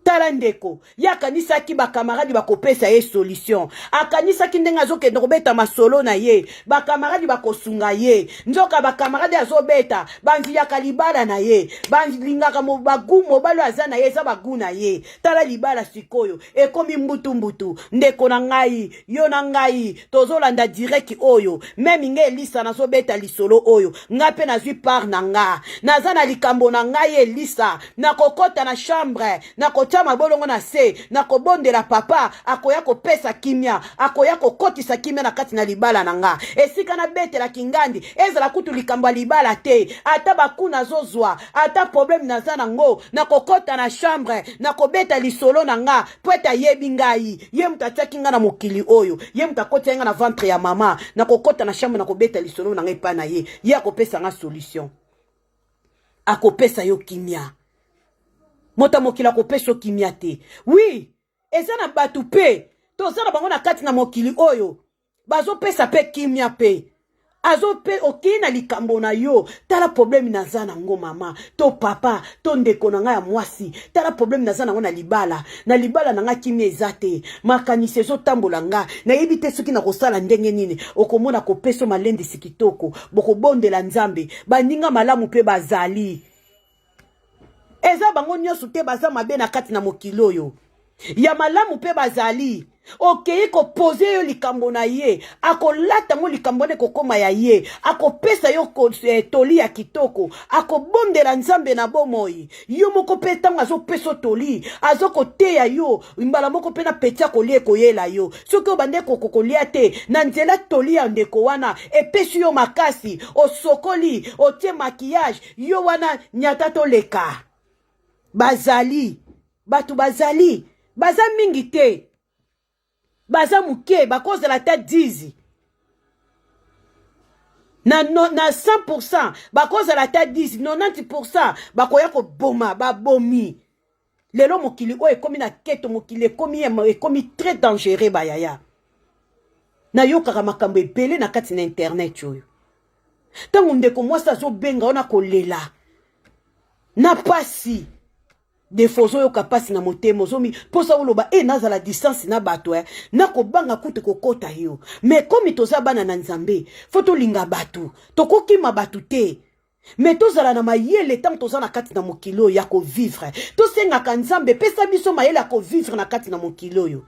Tala ndeko yakanisaki bakamaradi bakopesa ye solution akanisaki ndenga azokende kobeta masolo na ye bakamaradi bakosunga ye nzoka bakamaradi azobeta banziyaka libala na ye banlingaka bagu mobalo aza na ye eza bagu na ye. Tala libala sikoyo ekomi mbutu ndeko na ngai yo na ngai tozolanda direct oyo meme nge Elisa nazobeta lisolo oyo nga pe nazwi part na nga naza na likambo na ngai Elisa nakokota na chambre nakota mabolongo na se nakobondela papa akoya kopesa kimia akoya kokotisa kimia na kati na libala na nga esika na betela kingandi ezala kutu likambo libala te ata bakuna zozwa ata problème naza nango nakokota na chambre nakobeta lisolo na nga pweta yebi ngai ye mutatiaki nga na mokili oyo ye mutakoti nga na ventre ya mama nakokota na chambre nakobeta lisolo na nga epa na ye ye akopesa nga solution akopesa yo kimia mota mokila kopesa kimia te. Oui, eza na batu pe toza na bango na kati na mokili oyo bazo pesa pe kimia pe azo pe okina likambo na yo tala problème naza nango mama to papa to ndeko na nga ya mwasi tala problème naza nango na libala na nga kimia ezate makanisi ezotambola nga na yebi te soki na kosala ndenge nini okomona kopesa malendi sikitoko bokobondela nzambe baninga malamu pe bazali eza bango nyonso te baza mabe na kati na mokilo yo ya malamu pe bazali okei kopose yo likambo na ye akolata ngo likambo ne kokoma ya ye akopesa yo toli ya kitoko akobondela nzambe na bomoi yo moko pe tango azopesa toli azokoteya yo mbala moko pe na peti akolia koyela yo soki obande kokolia te na nzela toli ya ndeko wana epesi yo makasi osokoli otie maquillage yo wana nyata toleka bazali batu bazali baza mingi te baza muke bakozela ta 10 na 100% bakozela ta 10 90% bakoya koboma babomi lelo mokili oyo ekomi na keto mokili ekomi très dangereux bayaya na yokaka makambo ebele na kati na internet oyo tango ndeko mwasi azobenga ona kolela na pasi defozo yo kapasi na motemo zomi posa uloba nazala distance na bato na kobanga kutu kokota yo mais komi toza bana na nzambe foto linga batu tokokima batu te mais tozala na mayele tant toza na kati na mokilo ya ko vivre tosengaka nzambe pesa biso mayele ya ko vivre na kati na mokilo yo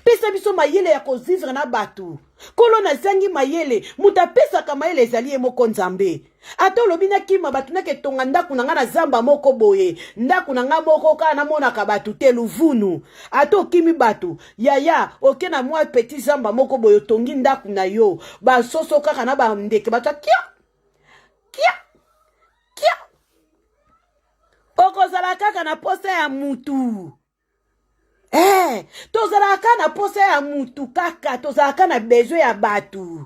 pesa biso mayele ya ko vivre na batu kolo na zangi mayele mutapesaka mayele ezali moko nzambe ata olobi na kima batu na ketonga ndaku na nga na zamba moko boye ndaku na nga moko ka na monaka batu te luvunu ata okimi batu yaya oke na mwa petit zamba moko boye tongi ndaku na yo basoso kaka na bandeke batu kia okozala kaka na posa ya mutu tozalaka na posa ya mutu kaka tozalaka na besoin ya batu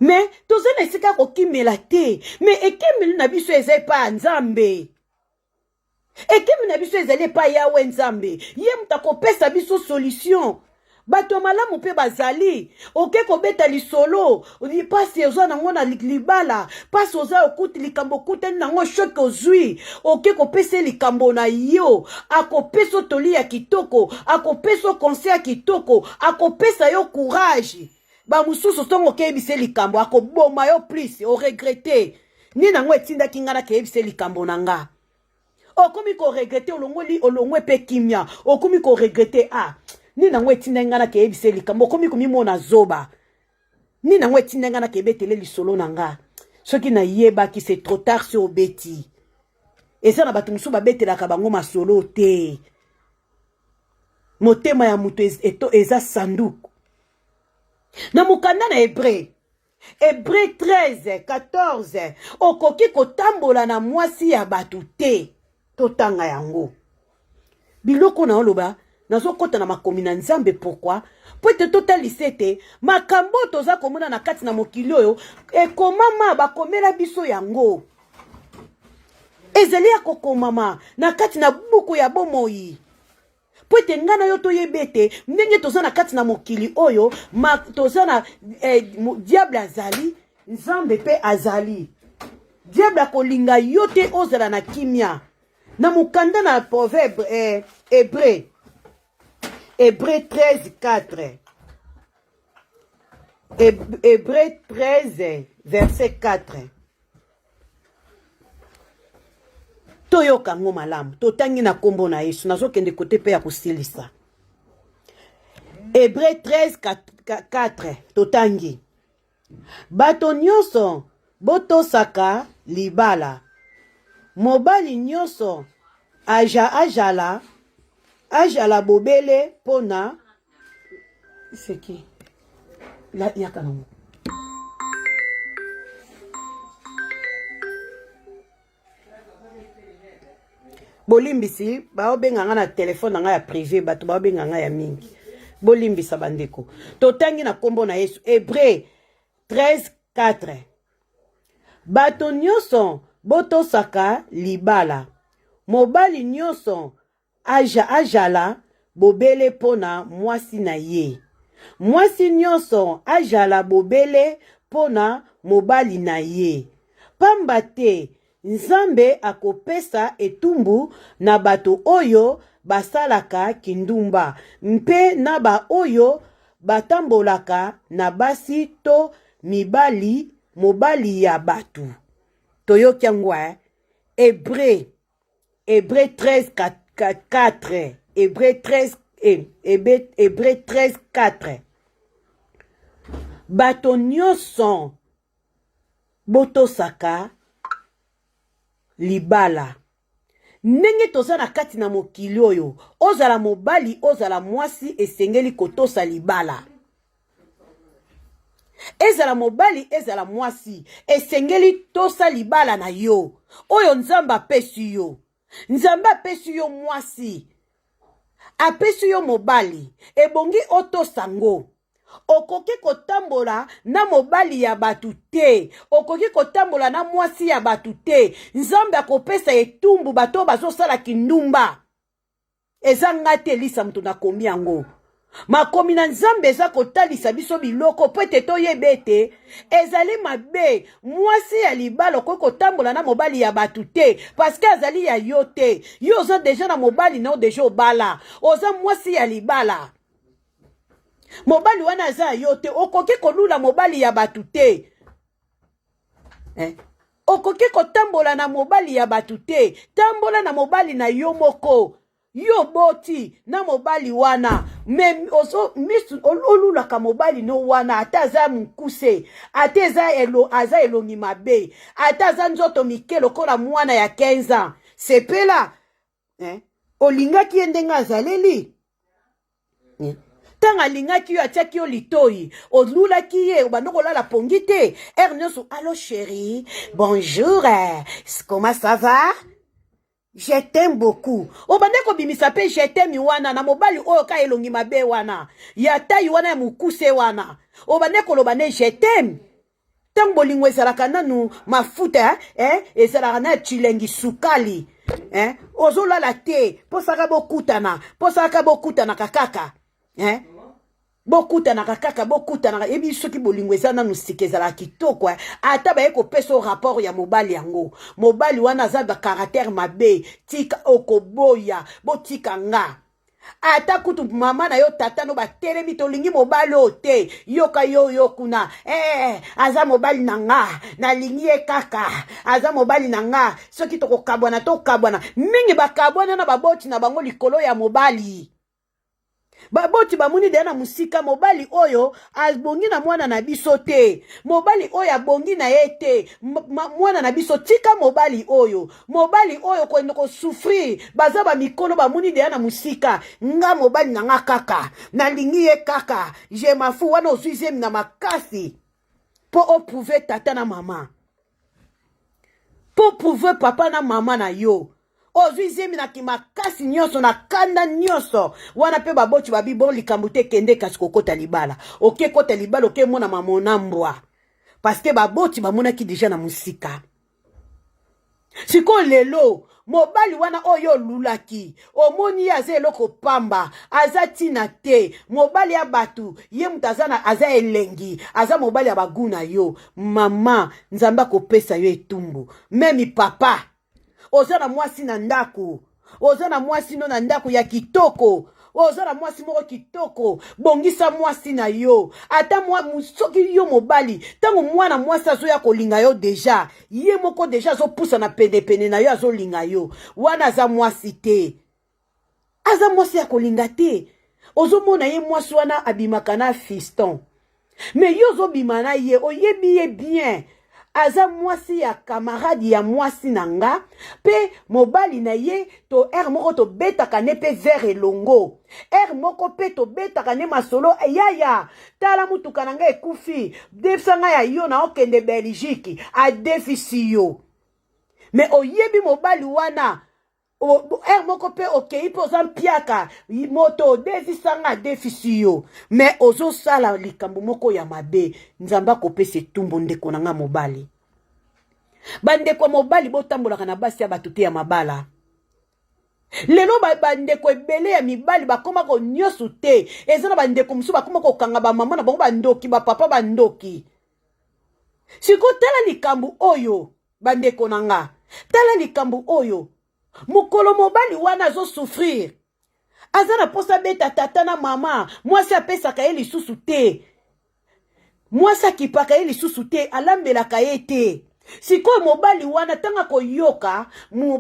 mais toza na esika kokimela te mais ekimeli na biso eza epa nzambe ekimeli na biso ezali epa yawe nzambe ye mutu akopesa biso solution bato malamu pe bazali oke kobeta lisolo pasi oza nango na libala pasi oza okuti likambo okutani nango shoke ozwi oke kopesa likambo na yo akopesa toli ya kitoko akopesa conseil ya kitoko akopesa yo courage bamususu songo keyebisa likambo akoboma yo plus oregrete ni nango etindaki nga nakeyebisa likambo na nga okomi koregrete olongwe pe kimia okomi koregrete ni nango etinda nga nakeyebisa likambo okomi komimona zoba ni nango etinda nga nakeyebetele lisolo na nga soki nayebaki c'est trop tard si obeti eza na bato mosusu babetelaka bango masolo te motema ya moto eza sanduku na mokanda na Hébreu 13:14 okoki kotambola na mwasi ya bato te totanga yango biloko na oloba nazokota na makomi na Nzambe pourquoi po ete totalise te makambo toza komona na kati na mokili oyo ekomama bakomela biso yango ezali ya kokomama na kati na buku ya bomoi po ete nga na yo toyeba ete ndenge toza na kati na mokili oyo toza na diable azali Nzambe pe azali diable akolinga yo te ozala na kimia na mokanda na proverbe Hébreu 13:4 Hébreu 13 verset 4 toyoka ngo malamu totangi na kombo na Yesu nazokende kote pe ya kosilisa Hébreu 13:4 totangi bato nyonso botosaka libala mobali nyonso ajala bobele pona seki la yakanamo bolimbisi baobenga nga na telefone na nga ya privé bato baobenga nga ya mingi bolimbisa bandeko totangi na kombo na Yesu Hébreu 13:4 bato nyonso botosaka libala mobali nyonso ajala bobele pona mwasi na ye mwasi nyonso ajala bobele pona mobali na ye pamba te Nzambe akopesa etumbu na bato oyo basalaka kindumba mpe na ba oyo batambolaka na basi to mobali ya batu toyoki yango Hébreu 13:4 Hébreu 13:4 bato nyonso botosaka libala ndenge toza na kati na mokili oyo ozala mobali ozala mwasi esengeli kotosa libala ezala mobali ezala mwasi esengeli tosa libala na yo oyo Nzambe apesi yo Nzambe apesi yo mwasi apesi yo mobali ebongi otosango okoki kotambola na mobali ya batu te okoki kotambola na mwasi ya batu te Nzambe akopesa etumbu bato bazosala kindumba eza nga te elisa mutu nakomi yango makomi na Nzambe eza kotalisa biso biloko po ete toyeba ete ezali mabe mwasi ya libala okoki kotambola na mobali ya batu te paske azali ya yo te yo oza deja na mobali na yo deja obala oza mwasi ya libala mobali wana aza yo te okoki kolula mobali ya batu te okoki kotambola na mobali ya batu te tambola na mobali na yo moko yo boti na mobali wana mem olulaka mobali no wana ata aza mukuse ata aza elongi mabe ata aza nzoto mike lokola mwana ya 15 ans sepela olingaki ye ndenge azaleli tanga lingaki yo atiaki yo litoi olulaki ye obandoko olala pongi te nyonso allo chérie bonjour comment ça va je t'aime beaucoup obandeko bimisa pe je t'aime wana na mobali oyo ka elongi mabe wana ya tayi wana ya mukuse wana obandeko lobane je t'aime tango bolingo ezalaka nanu mafuta ezalaka na chilengi sukali ozolala te posaka bokutana kakaka bokutanaka kaka bokutanaka ebi soki bolingo eza nanu sika ezala kitoko ata baye kopesa rapport ya mobali yango mobali wana aza ba caractère mabe tika okoboya botika nga ata kutu mama na yo tata no batelemi tolingi mobali o te yoka yo kuna aza mobali na nga nalingi ye kaka aza mobali na nga soki tokokabwana tokabwana mingi bakabwana na baboti na bango likolo ya mobali baboti bamuni deya na musika mobali oyo abongi na mwana na biso te mobali oyo abongi na ye te mwana na biso tika mobali oyo kwenda kosufrir baza bamikolo bamuni deya na musika nga mobali na nga kaka nalingi ye kaka je mafu wana ozwi na makasi po oprouve tata na mama po prouve papa na mama na yo ozwi zemi na kimakasi nyonso na kanda nyonso wana pe baboti babi bon likambo te kende kasi kokota libala oke kota libala oke mona mamona mbwa parce que baboti bamonaki deja na musika siko lelo mobali wana oyo lulaki omoni aza eloko pamba aza tina te mobali ya batu ye mutu aza elengi aza mobali ya baguna yo mama nzambe akopesa yo etumbu memi papa oza na mwasi na ndako oza na mwasi no na ndako ya kitoko oza na mwasi moko kitoko bongisa mwasi na yo ata soki yo mobali tango mwana mwasi azoya kolinga yo deja ye moko deja azopusa na penepene na yo azolinga yo wana aza mwasi te aza mwasi ya kolinga te ozomona ye mwasi wana abimaka na fiston me yo ozobima na ye oyebi ye bien aza mwasi ya camarade ya mwasi na nga pe mobali na ye to moko to betaka ne pe vere longo moko pe to betaka ne masolo yaya tala mutuka na nga ekufi defisanga ya yo na okende Belgique a defisi yo me oyebi mobali wana moko pe okei po oza mpiaka moto defisanga defisi yo me ozosala likambo moko ya mabe nzamba kopesa etumbu ndeko na nga mobali bandeko mobali botambolaka na basi ya bato te ya mabala lelo bandeko ebele ya mibali bakoma ko nyonso te eza na bandeko mosusu bakoma kokanga bamama na bango bandoki bapapa bandoki siko tala likambo oyo bandeko na nga tala likambo oyo mokolo mobali wana azosouffrir aza na posa beta tata na mama mwasi apesaka ye lisusu te mwasi akipaka ye lisusu te alambelaka ye te sikoyo mobali wana tanga koyoka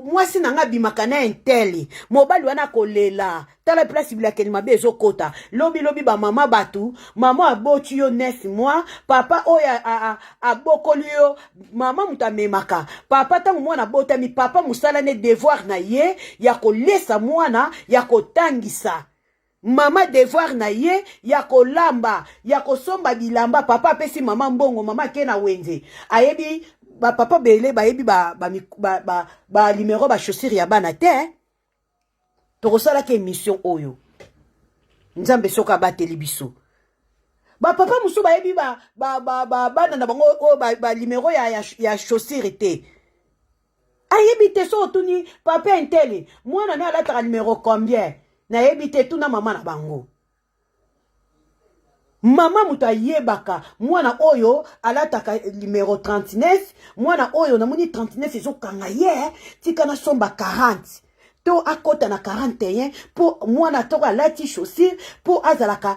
mwasi nanga bimaka na inteli mobali wana kolela tala place bilakeli mabe ezokota lobi ba mama batu mama aboti yo 9 mois papa oya abokoli yo mama mutamemaka papa tangu mwana botami papa musala ne devoir na ye ya kolesa mwana ya kotangisa mama devoir na ye ya kolamba ya kosomba bilamba papa apesi mama mbongo mama ke na wenze ayebi papa bele bayebi ba numéro ba chaussure ya bana te tokosala ke émission oyo nzambe soka bateli biso papa musu bayebi bana na bango ba numéro ya chaussure te ayebi te so tuni papa intele mwana na alataka numéro combien na yebi te tuna mama na bango mama muta yebaka mwana oyo alataka numéro 39 mwana oyo namoni 39 ezokanga ye tika na somba 40 to akota na 41 po mwana toko alati chaussure po azalaka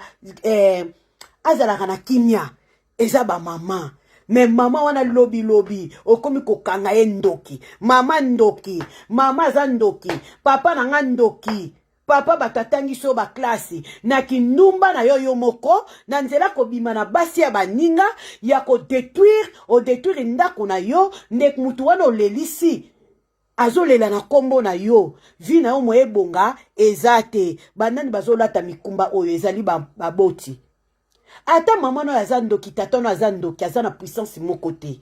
na kimia eza ba mama me mama wana lobi okomi kokanga ye ndoki mama aza ndoki papa na nga ndoki papa batatangi so ba klasi na kindumba na yo moko na nzela kobima na basi ya baninga ya ko détruire ndako na yo ndek mutu wana olelisi azolela na kombo na yo vi na yo moyebonga ezate banani bazolata mikumba oyo ezali baboti ata mama no aza ndoki tata no aza ndoki aza na puissance moko te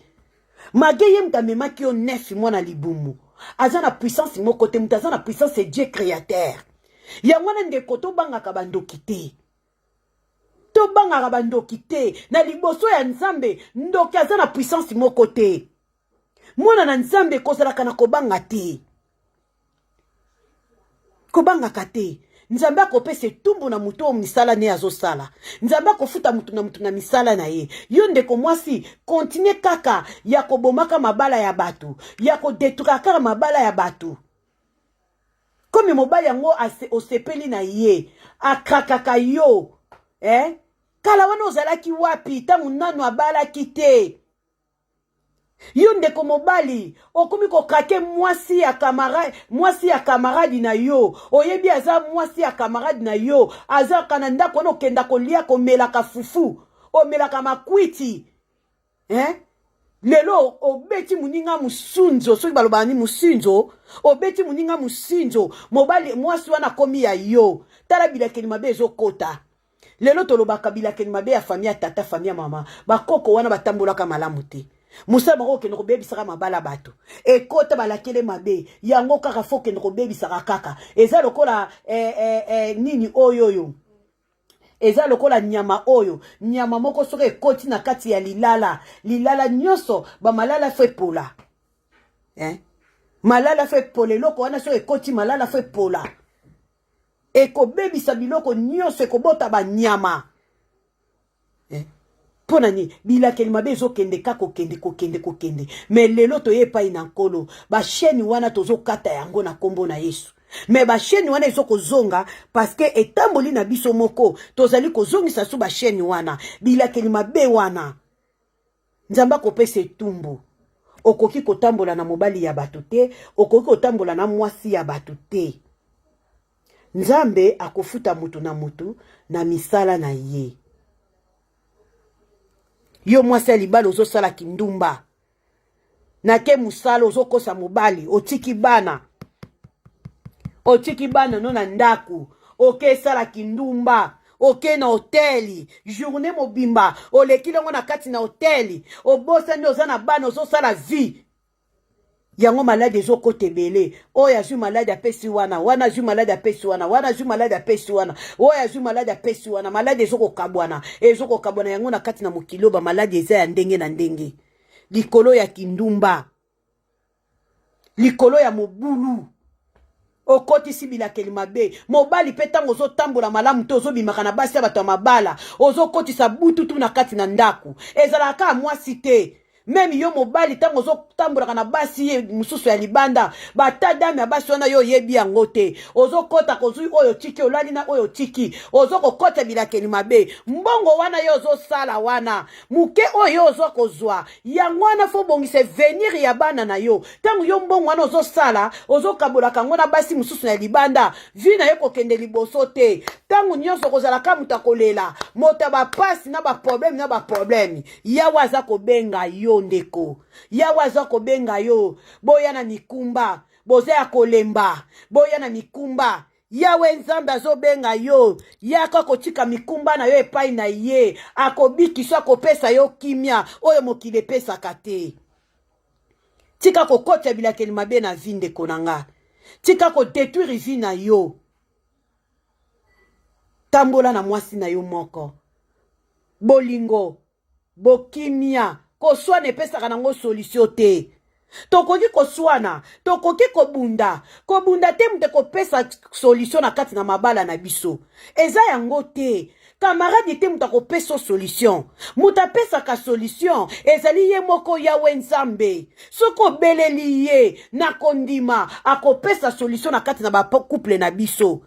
mage ye mutamemaki yo 9 mwana libumu aza na puissance moko te mutu aza na puissance Dieu créateur yango wana ndeko tobangaka bandoki te na liboso ya nzambe ndoki aza na puissance moko te mwana na nzambe kozalaka na kobanga te kobangaka te nzambe akopesa etumbu na mutu oyo misala ne azosala. Nzambe akofuta mutu na misala na ye. Yo ndeko mwasi continue kaka ya kobomaka mabala ya batu, ya kodetruire kaka mabala ya batu. Comme mobali yango osepeli na ye akrakaka yo, kala wana ozalaki wapi tangu nanu abalaki te. Yo ndeko mobali okomi kokake mwasi ya kamaradi na yo, oyebi aza mwasi ya kamaradi na yo, aza kana ndako no kenda kolia komelaka fufu, omelaka makwiti. Lelo obeti muninga musunzo, soki baloba ni musunzo, obeti muninga musunzo, mobali mwasi wana komi ya yo, tala bilakeli mabe ezokota. Lelo tolobaka bilakeli mabe ya famille ya tata, famille ya mama, bakoko wana batambolaka malamu te. Musa bango kende kobebisaka mabala bato. Ekota balakele mabe, yango kaka fo kende kobebisaka kaka. Eza lokola nini oyoyo. Eza lokola nyama oyo, nyama moko soki ekoti na kati ya lilala nyonso ba malala fe pola. Malala fe pola, loko wana soki ekoti malala fe pola. Eko bebisa biloko nyonso ekobota ba nyama. Pona ni bilakeli mabe ezokende kako kokende. Mais lelo toyepa ina nkolo, ba chaîne wana tozokata yango na kombo na Yesu. Mais ba chaîne wana ezokozonga parce que etamboli na biso moko tozali kozongisa su ba chaîne wana bilakeli mabe wana. Nzamba kopesa etumbu. Okoki kotambola na mobali ya bato te, okoki kotambola na mwasi ya bato te. Nzambe akofuta mutu na misala na ye. Yo mwasi ya libala ozosala kindumba. Na ke musala ozokosa mobali, otiki bana. Otiki bana no na ndaku, oke sala kindumba, oke na hoteli, journée mobimba, oleki longo na kati na hoteli, obosa ndi oza na bana ozosala vie. Yango malade ezokote bele, oya zwi malade apesi wana, wana zwi malade apesi wana, wana zwi malade apesi wana, oya zwi malade apesi wana, malade ezokokabwana yango na kati na mokiloba malade eza ya ndenge na ndenge. Likolo ya kindumba, likolo ya mobulu. Okoti sibilakeli mabe, mobali petango ozo tambola malamu to ozo bimaka na basi ya bato ya mabala, ozo koti sa bututu na kati na ndaku. Ezalaka mwasi te. Même yo mobali tango ozo tambola na basi ye mususu ya libanda, bata dame ya basi wana yo yebi yango te. Ozo kota kozui oyo tiki olali na oyo tiki, ozo kokota bilakeli mabe. Mbongo wana yo ozo sala wana, muke oyo ozo kozwa. Yango wana fo bongise venir ya bana na yo. Tango yo mbongo wana ozo sala, ozo kabola kango na basi mususu ya libanda, vi na yo kokende liboso te. Tango nyonso kozala ka muta kolela, mota ba pasi na ba problème. Yawa aza kobenga yo ndeko. Yawa aza kobenga yo. Boya na mikumba. Boze ya kolemba. Boya na mikumba. Yawe nzambe azobenga yo. Yako kotika mikumba na yo epai na ye. Akobikisa kopesa yo kimia. Oyo mokile pesa kate. Tika kokota bilakeli mabe na vi ndeko nanga. Tika ko détruire vi na yo. Tambola na mwasi na yo moko. Bolingo. Bokimia. Koswana epesaka nango solution te. Tokoki koswana, tokoki kobunda. Kobunda te mute kopesa solution na kati na mabala na biso. Eza yango te. Camarade te muta kopesa solution. Muta pesa ka solution. Ezali ye moko Yawe Nzambe. Soko beleli ye na kondima akopesa solution na kati na ba couple na biso.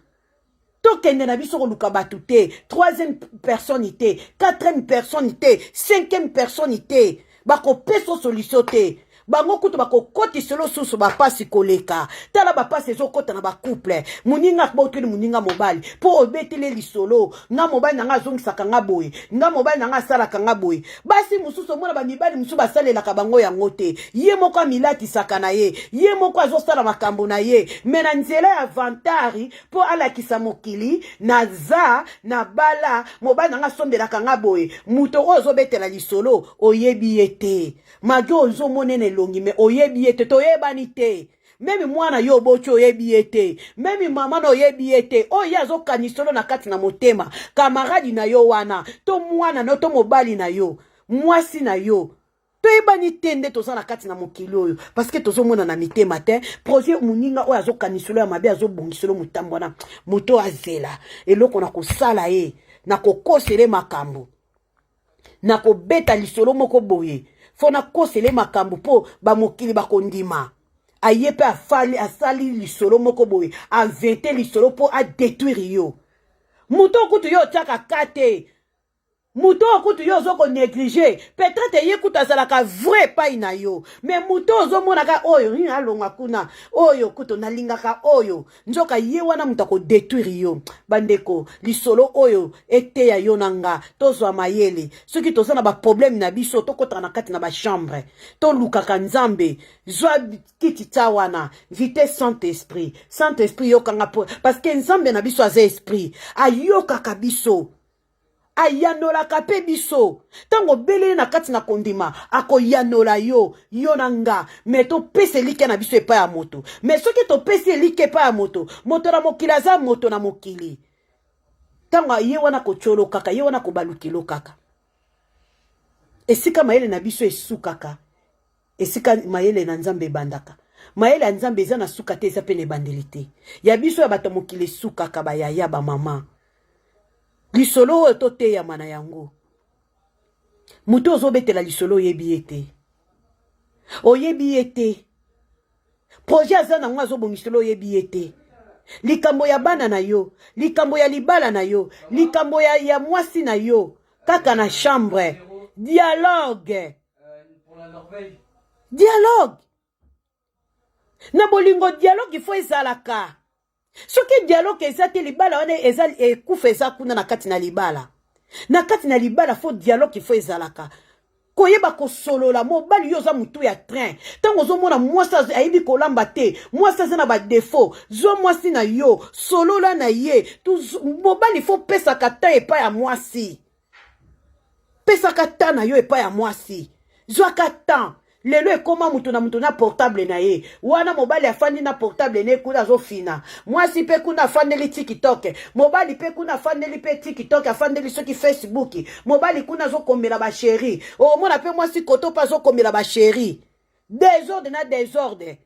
Tokende na biso koluka batu te, 3e personne te, 4e personne te, 5e personne te, bako peso solution te. Bango kutu bako koti selo susu bapasi koleka. Tala bapasi ezo kota na ba couple. Muninga kboteli muninga mobali. Po obetele lisolo. Nga mobali nanga zongisaka nga boye. Nga mobali nanga salaka nga boye. Basi mususu mwana ba mibali musu basalelaka bango yango te. Ye moko milati saka na ye. Ye moko azosala makambo na ye. Mena nzela ya vantari po alakisa mokili na za na bala mobali nanga sombelaka nga boye. Muto ozo betela lisolo oyebi yete. Magyo ozo monene longi me oyebi ete to yebani te. Memi mwana yo bocho oyebi ete. Memi mama no oyebi ete. O yazo kanisolo na kati na motema. Kamaradi na yo wana. To mwana no to mobali na yo. Mwasi na yo. toyebani te nde toza na kati na mokili oyo parce que tozomona na mitema te projet moninga oyo azokanisolo ya mabe azobongiselo motambo wana moto azela eloko na kosala ye na kokosele makambo na kobeta lisolo moko boye fo na kosele makambo po bamokili bakondima aye pe asali lisolo moko boye avente lisolo po adétruire yo moto okutu yo otiaka kate muto okutu yo ozoko négligé peut-être ye kutu azalaka vrai epai na yo mais muto ozomonaka oyo alonga kuna oyo kutu nalingaka oyo nzoka ye wana mutu akodétruire yo bandeko lisolo oyo eteya yo na nga tozwa mayele soki toza na baproblème na biso tokotaka na kati na bachambre tolukaka nzambe zwa kiti tya wana vite Saint-Esprit yokanga po parce que nzambe na biso aza esprit ayokaka biso ayanolaka pe biso tango belele na kati na kondima akoyanola yo na nga me topesa elike na biso epai ya moto me soki topesi elike epai ya moto na mokili aza moto na mokili tango ye wana kocholo kaka ye wana kobalukilo kaka esika mayele na biso esukaka esika mayele na nzambe ebandaka mayele ya nzambe eza na suka te eza pe na ebandeli te ya biso ya bato mokili esukaka bayaya bamama lisolo oyo toteyama na yango moto ozobetela lisolo oyebi ye te oyebi ye te projet aza nango azobongiselo oyebi ye te likambo ya bana na yo likambo ya libala na yo likambo ya mwasi na yo kaka na chambre dialogue na bolingo dialogue ifo ezalaka soki dialogue eza te libala wana eza ekufa eza kuna na kati na libala fo dialogue ifo ezalaka koyeba kosolola mobali yo oza mutu ya train tango ozomona mwasi ayebi kolamba te mwasi aza na badefo zwa mwasi na yo solola na ye mobali fo pesaka ta epai ya mwasi pesaka ta na yo epai ya mwasi zwaka ta lelo ekoma mutu na portable na ye wana mobali afandi na portable ne kuna azofina mwasi pe kuna afandeli TikTok mobali pe kuna afandeli pe TikTok afandeli soki Facebook mobali kuna azokomela ba chéri omona pe mwasi koto pa azokomela ba chéri désordre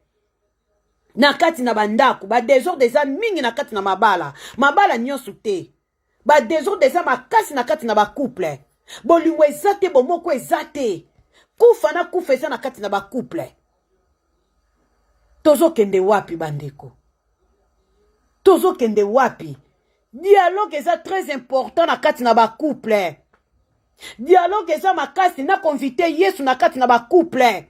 na kati na bandako ba désordre eza mingi na kati na mabala nyonso te ba désordre eza makasi na kati na ba couple bolingo eza te bomoko eza te kufa na kufa eza na kati na bacouple tozokende wapi bandeko tozokende wapi dialogue eza très important na kati na bacouple dialogue eza makasi na konvite yesu na kati na bacouple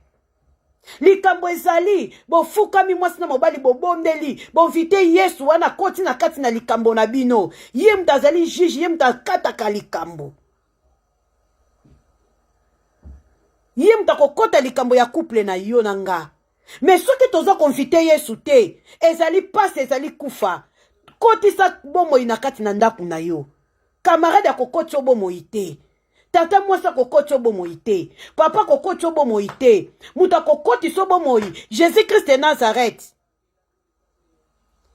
likambo ezali bofukami mwasi na mobali bobondeli bonvite yesu wana koti na kati na likambo na bino ye mutu azali juge ye mutu akataka likambo ye mutu akokota likambo ya couple na yo na nga me soki toza konvite yesu te ezali pasi ezali kufa kotisa bomoi na kati na ndako na yo kamarade akokoti bomoi te tata mwasi akokoti bomoi te papa akokoti bomoi te mutu akokotisa bomoi jésus christ de nazareth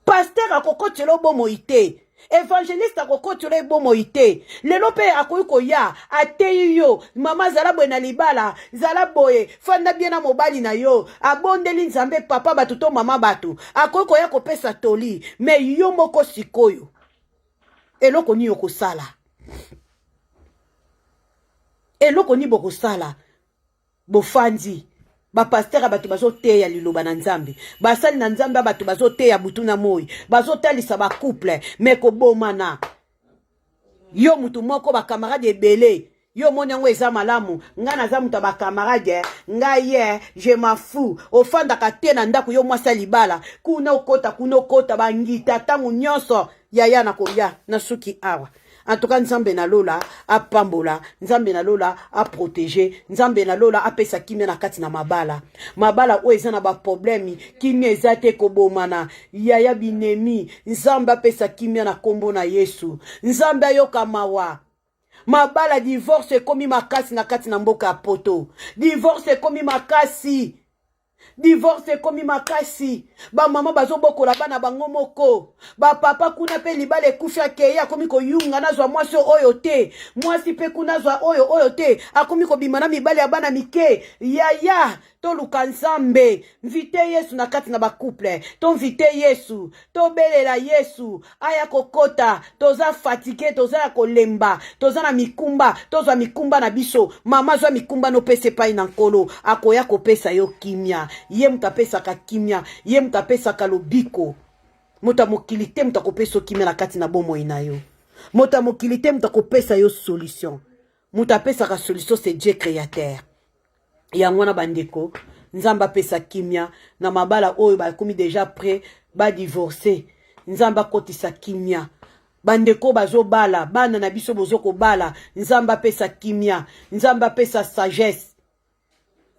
paster akokotela bomoi te évangéliste akokotela bomoi te lelo pe akoyi koya ateyi yo mama zala boye na libala zala boye fanda bien na mobali na yo abondeli nzambe papa bato to mama bato akoyi koya kopesa toli me yo moko sikoyo eloko ni yokosala eloko ni bokosala bofandi bapastera bato bazoteya liloba na nzambe basali na nzambe bato bazoteya butu na moi bazotalisa bacouple me kobomana yo mutu moko bakamarade ebele yo moni yango eza malamu nga naza mutu bakamarade nga ye je m'afou ofandaka te na ndako yo mwasi libala kuna okota bangita tangu nyonso yaya na koya na suki awa. En tout cas, Nzambe na lola a pambola, Nzambe na lola a protéger, Nzambe na lola a pesa kimia na kati na mabala. Mabala o eza na ba problemi, kimia eza te kobomana, yaya binemi, Nzambe a pesa kimia na kombo na Yesu. Nzambe ayoka mawa. Mabala divorce komi makasi na kati na mboka poto. Divorce komi makasi. divorce ekomi makasi bamama bazobokola bana bango moko bapapa kuna mpe libala ekufi akeye akomi koyunga nazwa mwasi oyo te mwasi mpe kuna azwa oyo te akomi kobima na mibale ya bana mike yaya toluka nzambe mvite yesu na kati na bacouple tonvite yesu tobelela yesu aya kokota toza fatike toza ya kolemba toza na mikumba tozwa mikumba na biso mama zwa mikumba nopesa epai na nkolo akoya kopesa yo kimia ye mutu apesaka kimia ye mutu apesaka lobiko moto mokili te mutu akopesa yo kimia na kati na bomoi na yo moto mokili te mutu akopesa yo solution mutu apesaka solution c'est Dieu créateur yango wana bandeko nzamba apesa kimia na mabala oyo bakomi déjà prêt ba divorcer nzamba akotisa kimia bandeko bazobala bana na biso bozoko bala nzamba apesa kimia nzamba apesa sagesse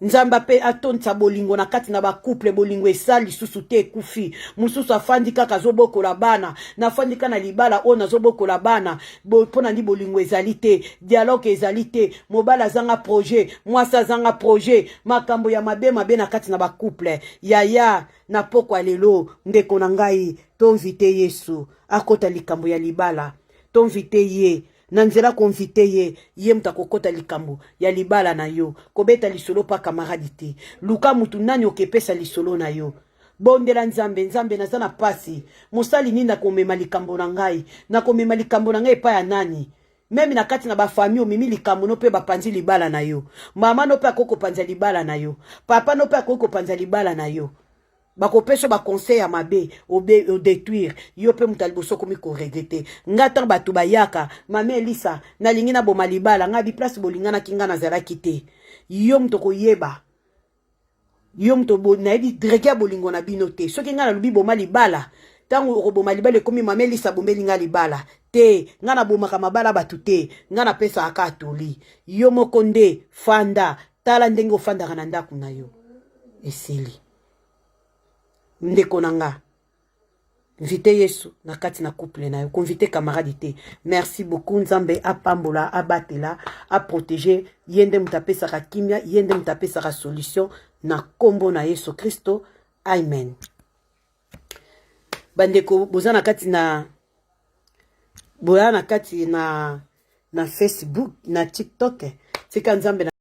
nzamba pe atonisa bolingo na kati na bacouple bolingo esali lisusu te ekufi mosusu afandi kaka azobokola bana nafandi kaka na libala oyo nazobokola bana mpo na ndi bolingo ezali te dialogue ezali te mobala azanga projet mwasi azanga projet makambo ya mabe na kati na bacouple yaya na pokwa lelo ndeko na ngai tonvite yesu akota likambo ya libala tonvite ye na nzela konvite ye mutu akokota likambo ya libala na yo kobeta lisolo pa kamaradi te luka mutu nani okepesa lisolo na yo bondela nzambe naza na pasi mosali nini nakomema likambo na ngai nakomema likambo na ngai epai ya nani meme na kati na bafami omemi likambo no mpe bapanzi libala na yo mama no mpe akokopanza libala na yo papa no mpe akokopanza libala na yo bakopesa baconseil ya mabe odétruire yo mpe mutu aliboso komi koregrete nga ntango bato bayaka mama Elisa nalingi na boma libala nga biplace bolinganaki nga nazalaki te yo mutu koyeba yo mutu nayebi drege ya bolingo na bino te soki nga nalobi boma libala ntango okoboma libala ekomi mama Elisa bombeli nga libala te nga nabomaka mabala bato te nga napesaka atoli yo moko nde fanda tala ndenge ofandaka na ndako na yo esili ndeko nanga invite yesu na kati na couple na yo konvite camarade te merci beaucoup nzambe apambola abatela aprotéger yende mutu apesaka kimia yende mutu apesaka solution na kombo na yesu kristo amen bandeko boza na kati na Facebook na TikTok tika nzambe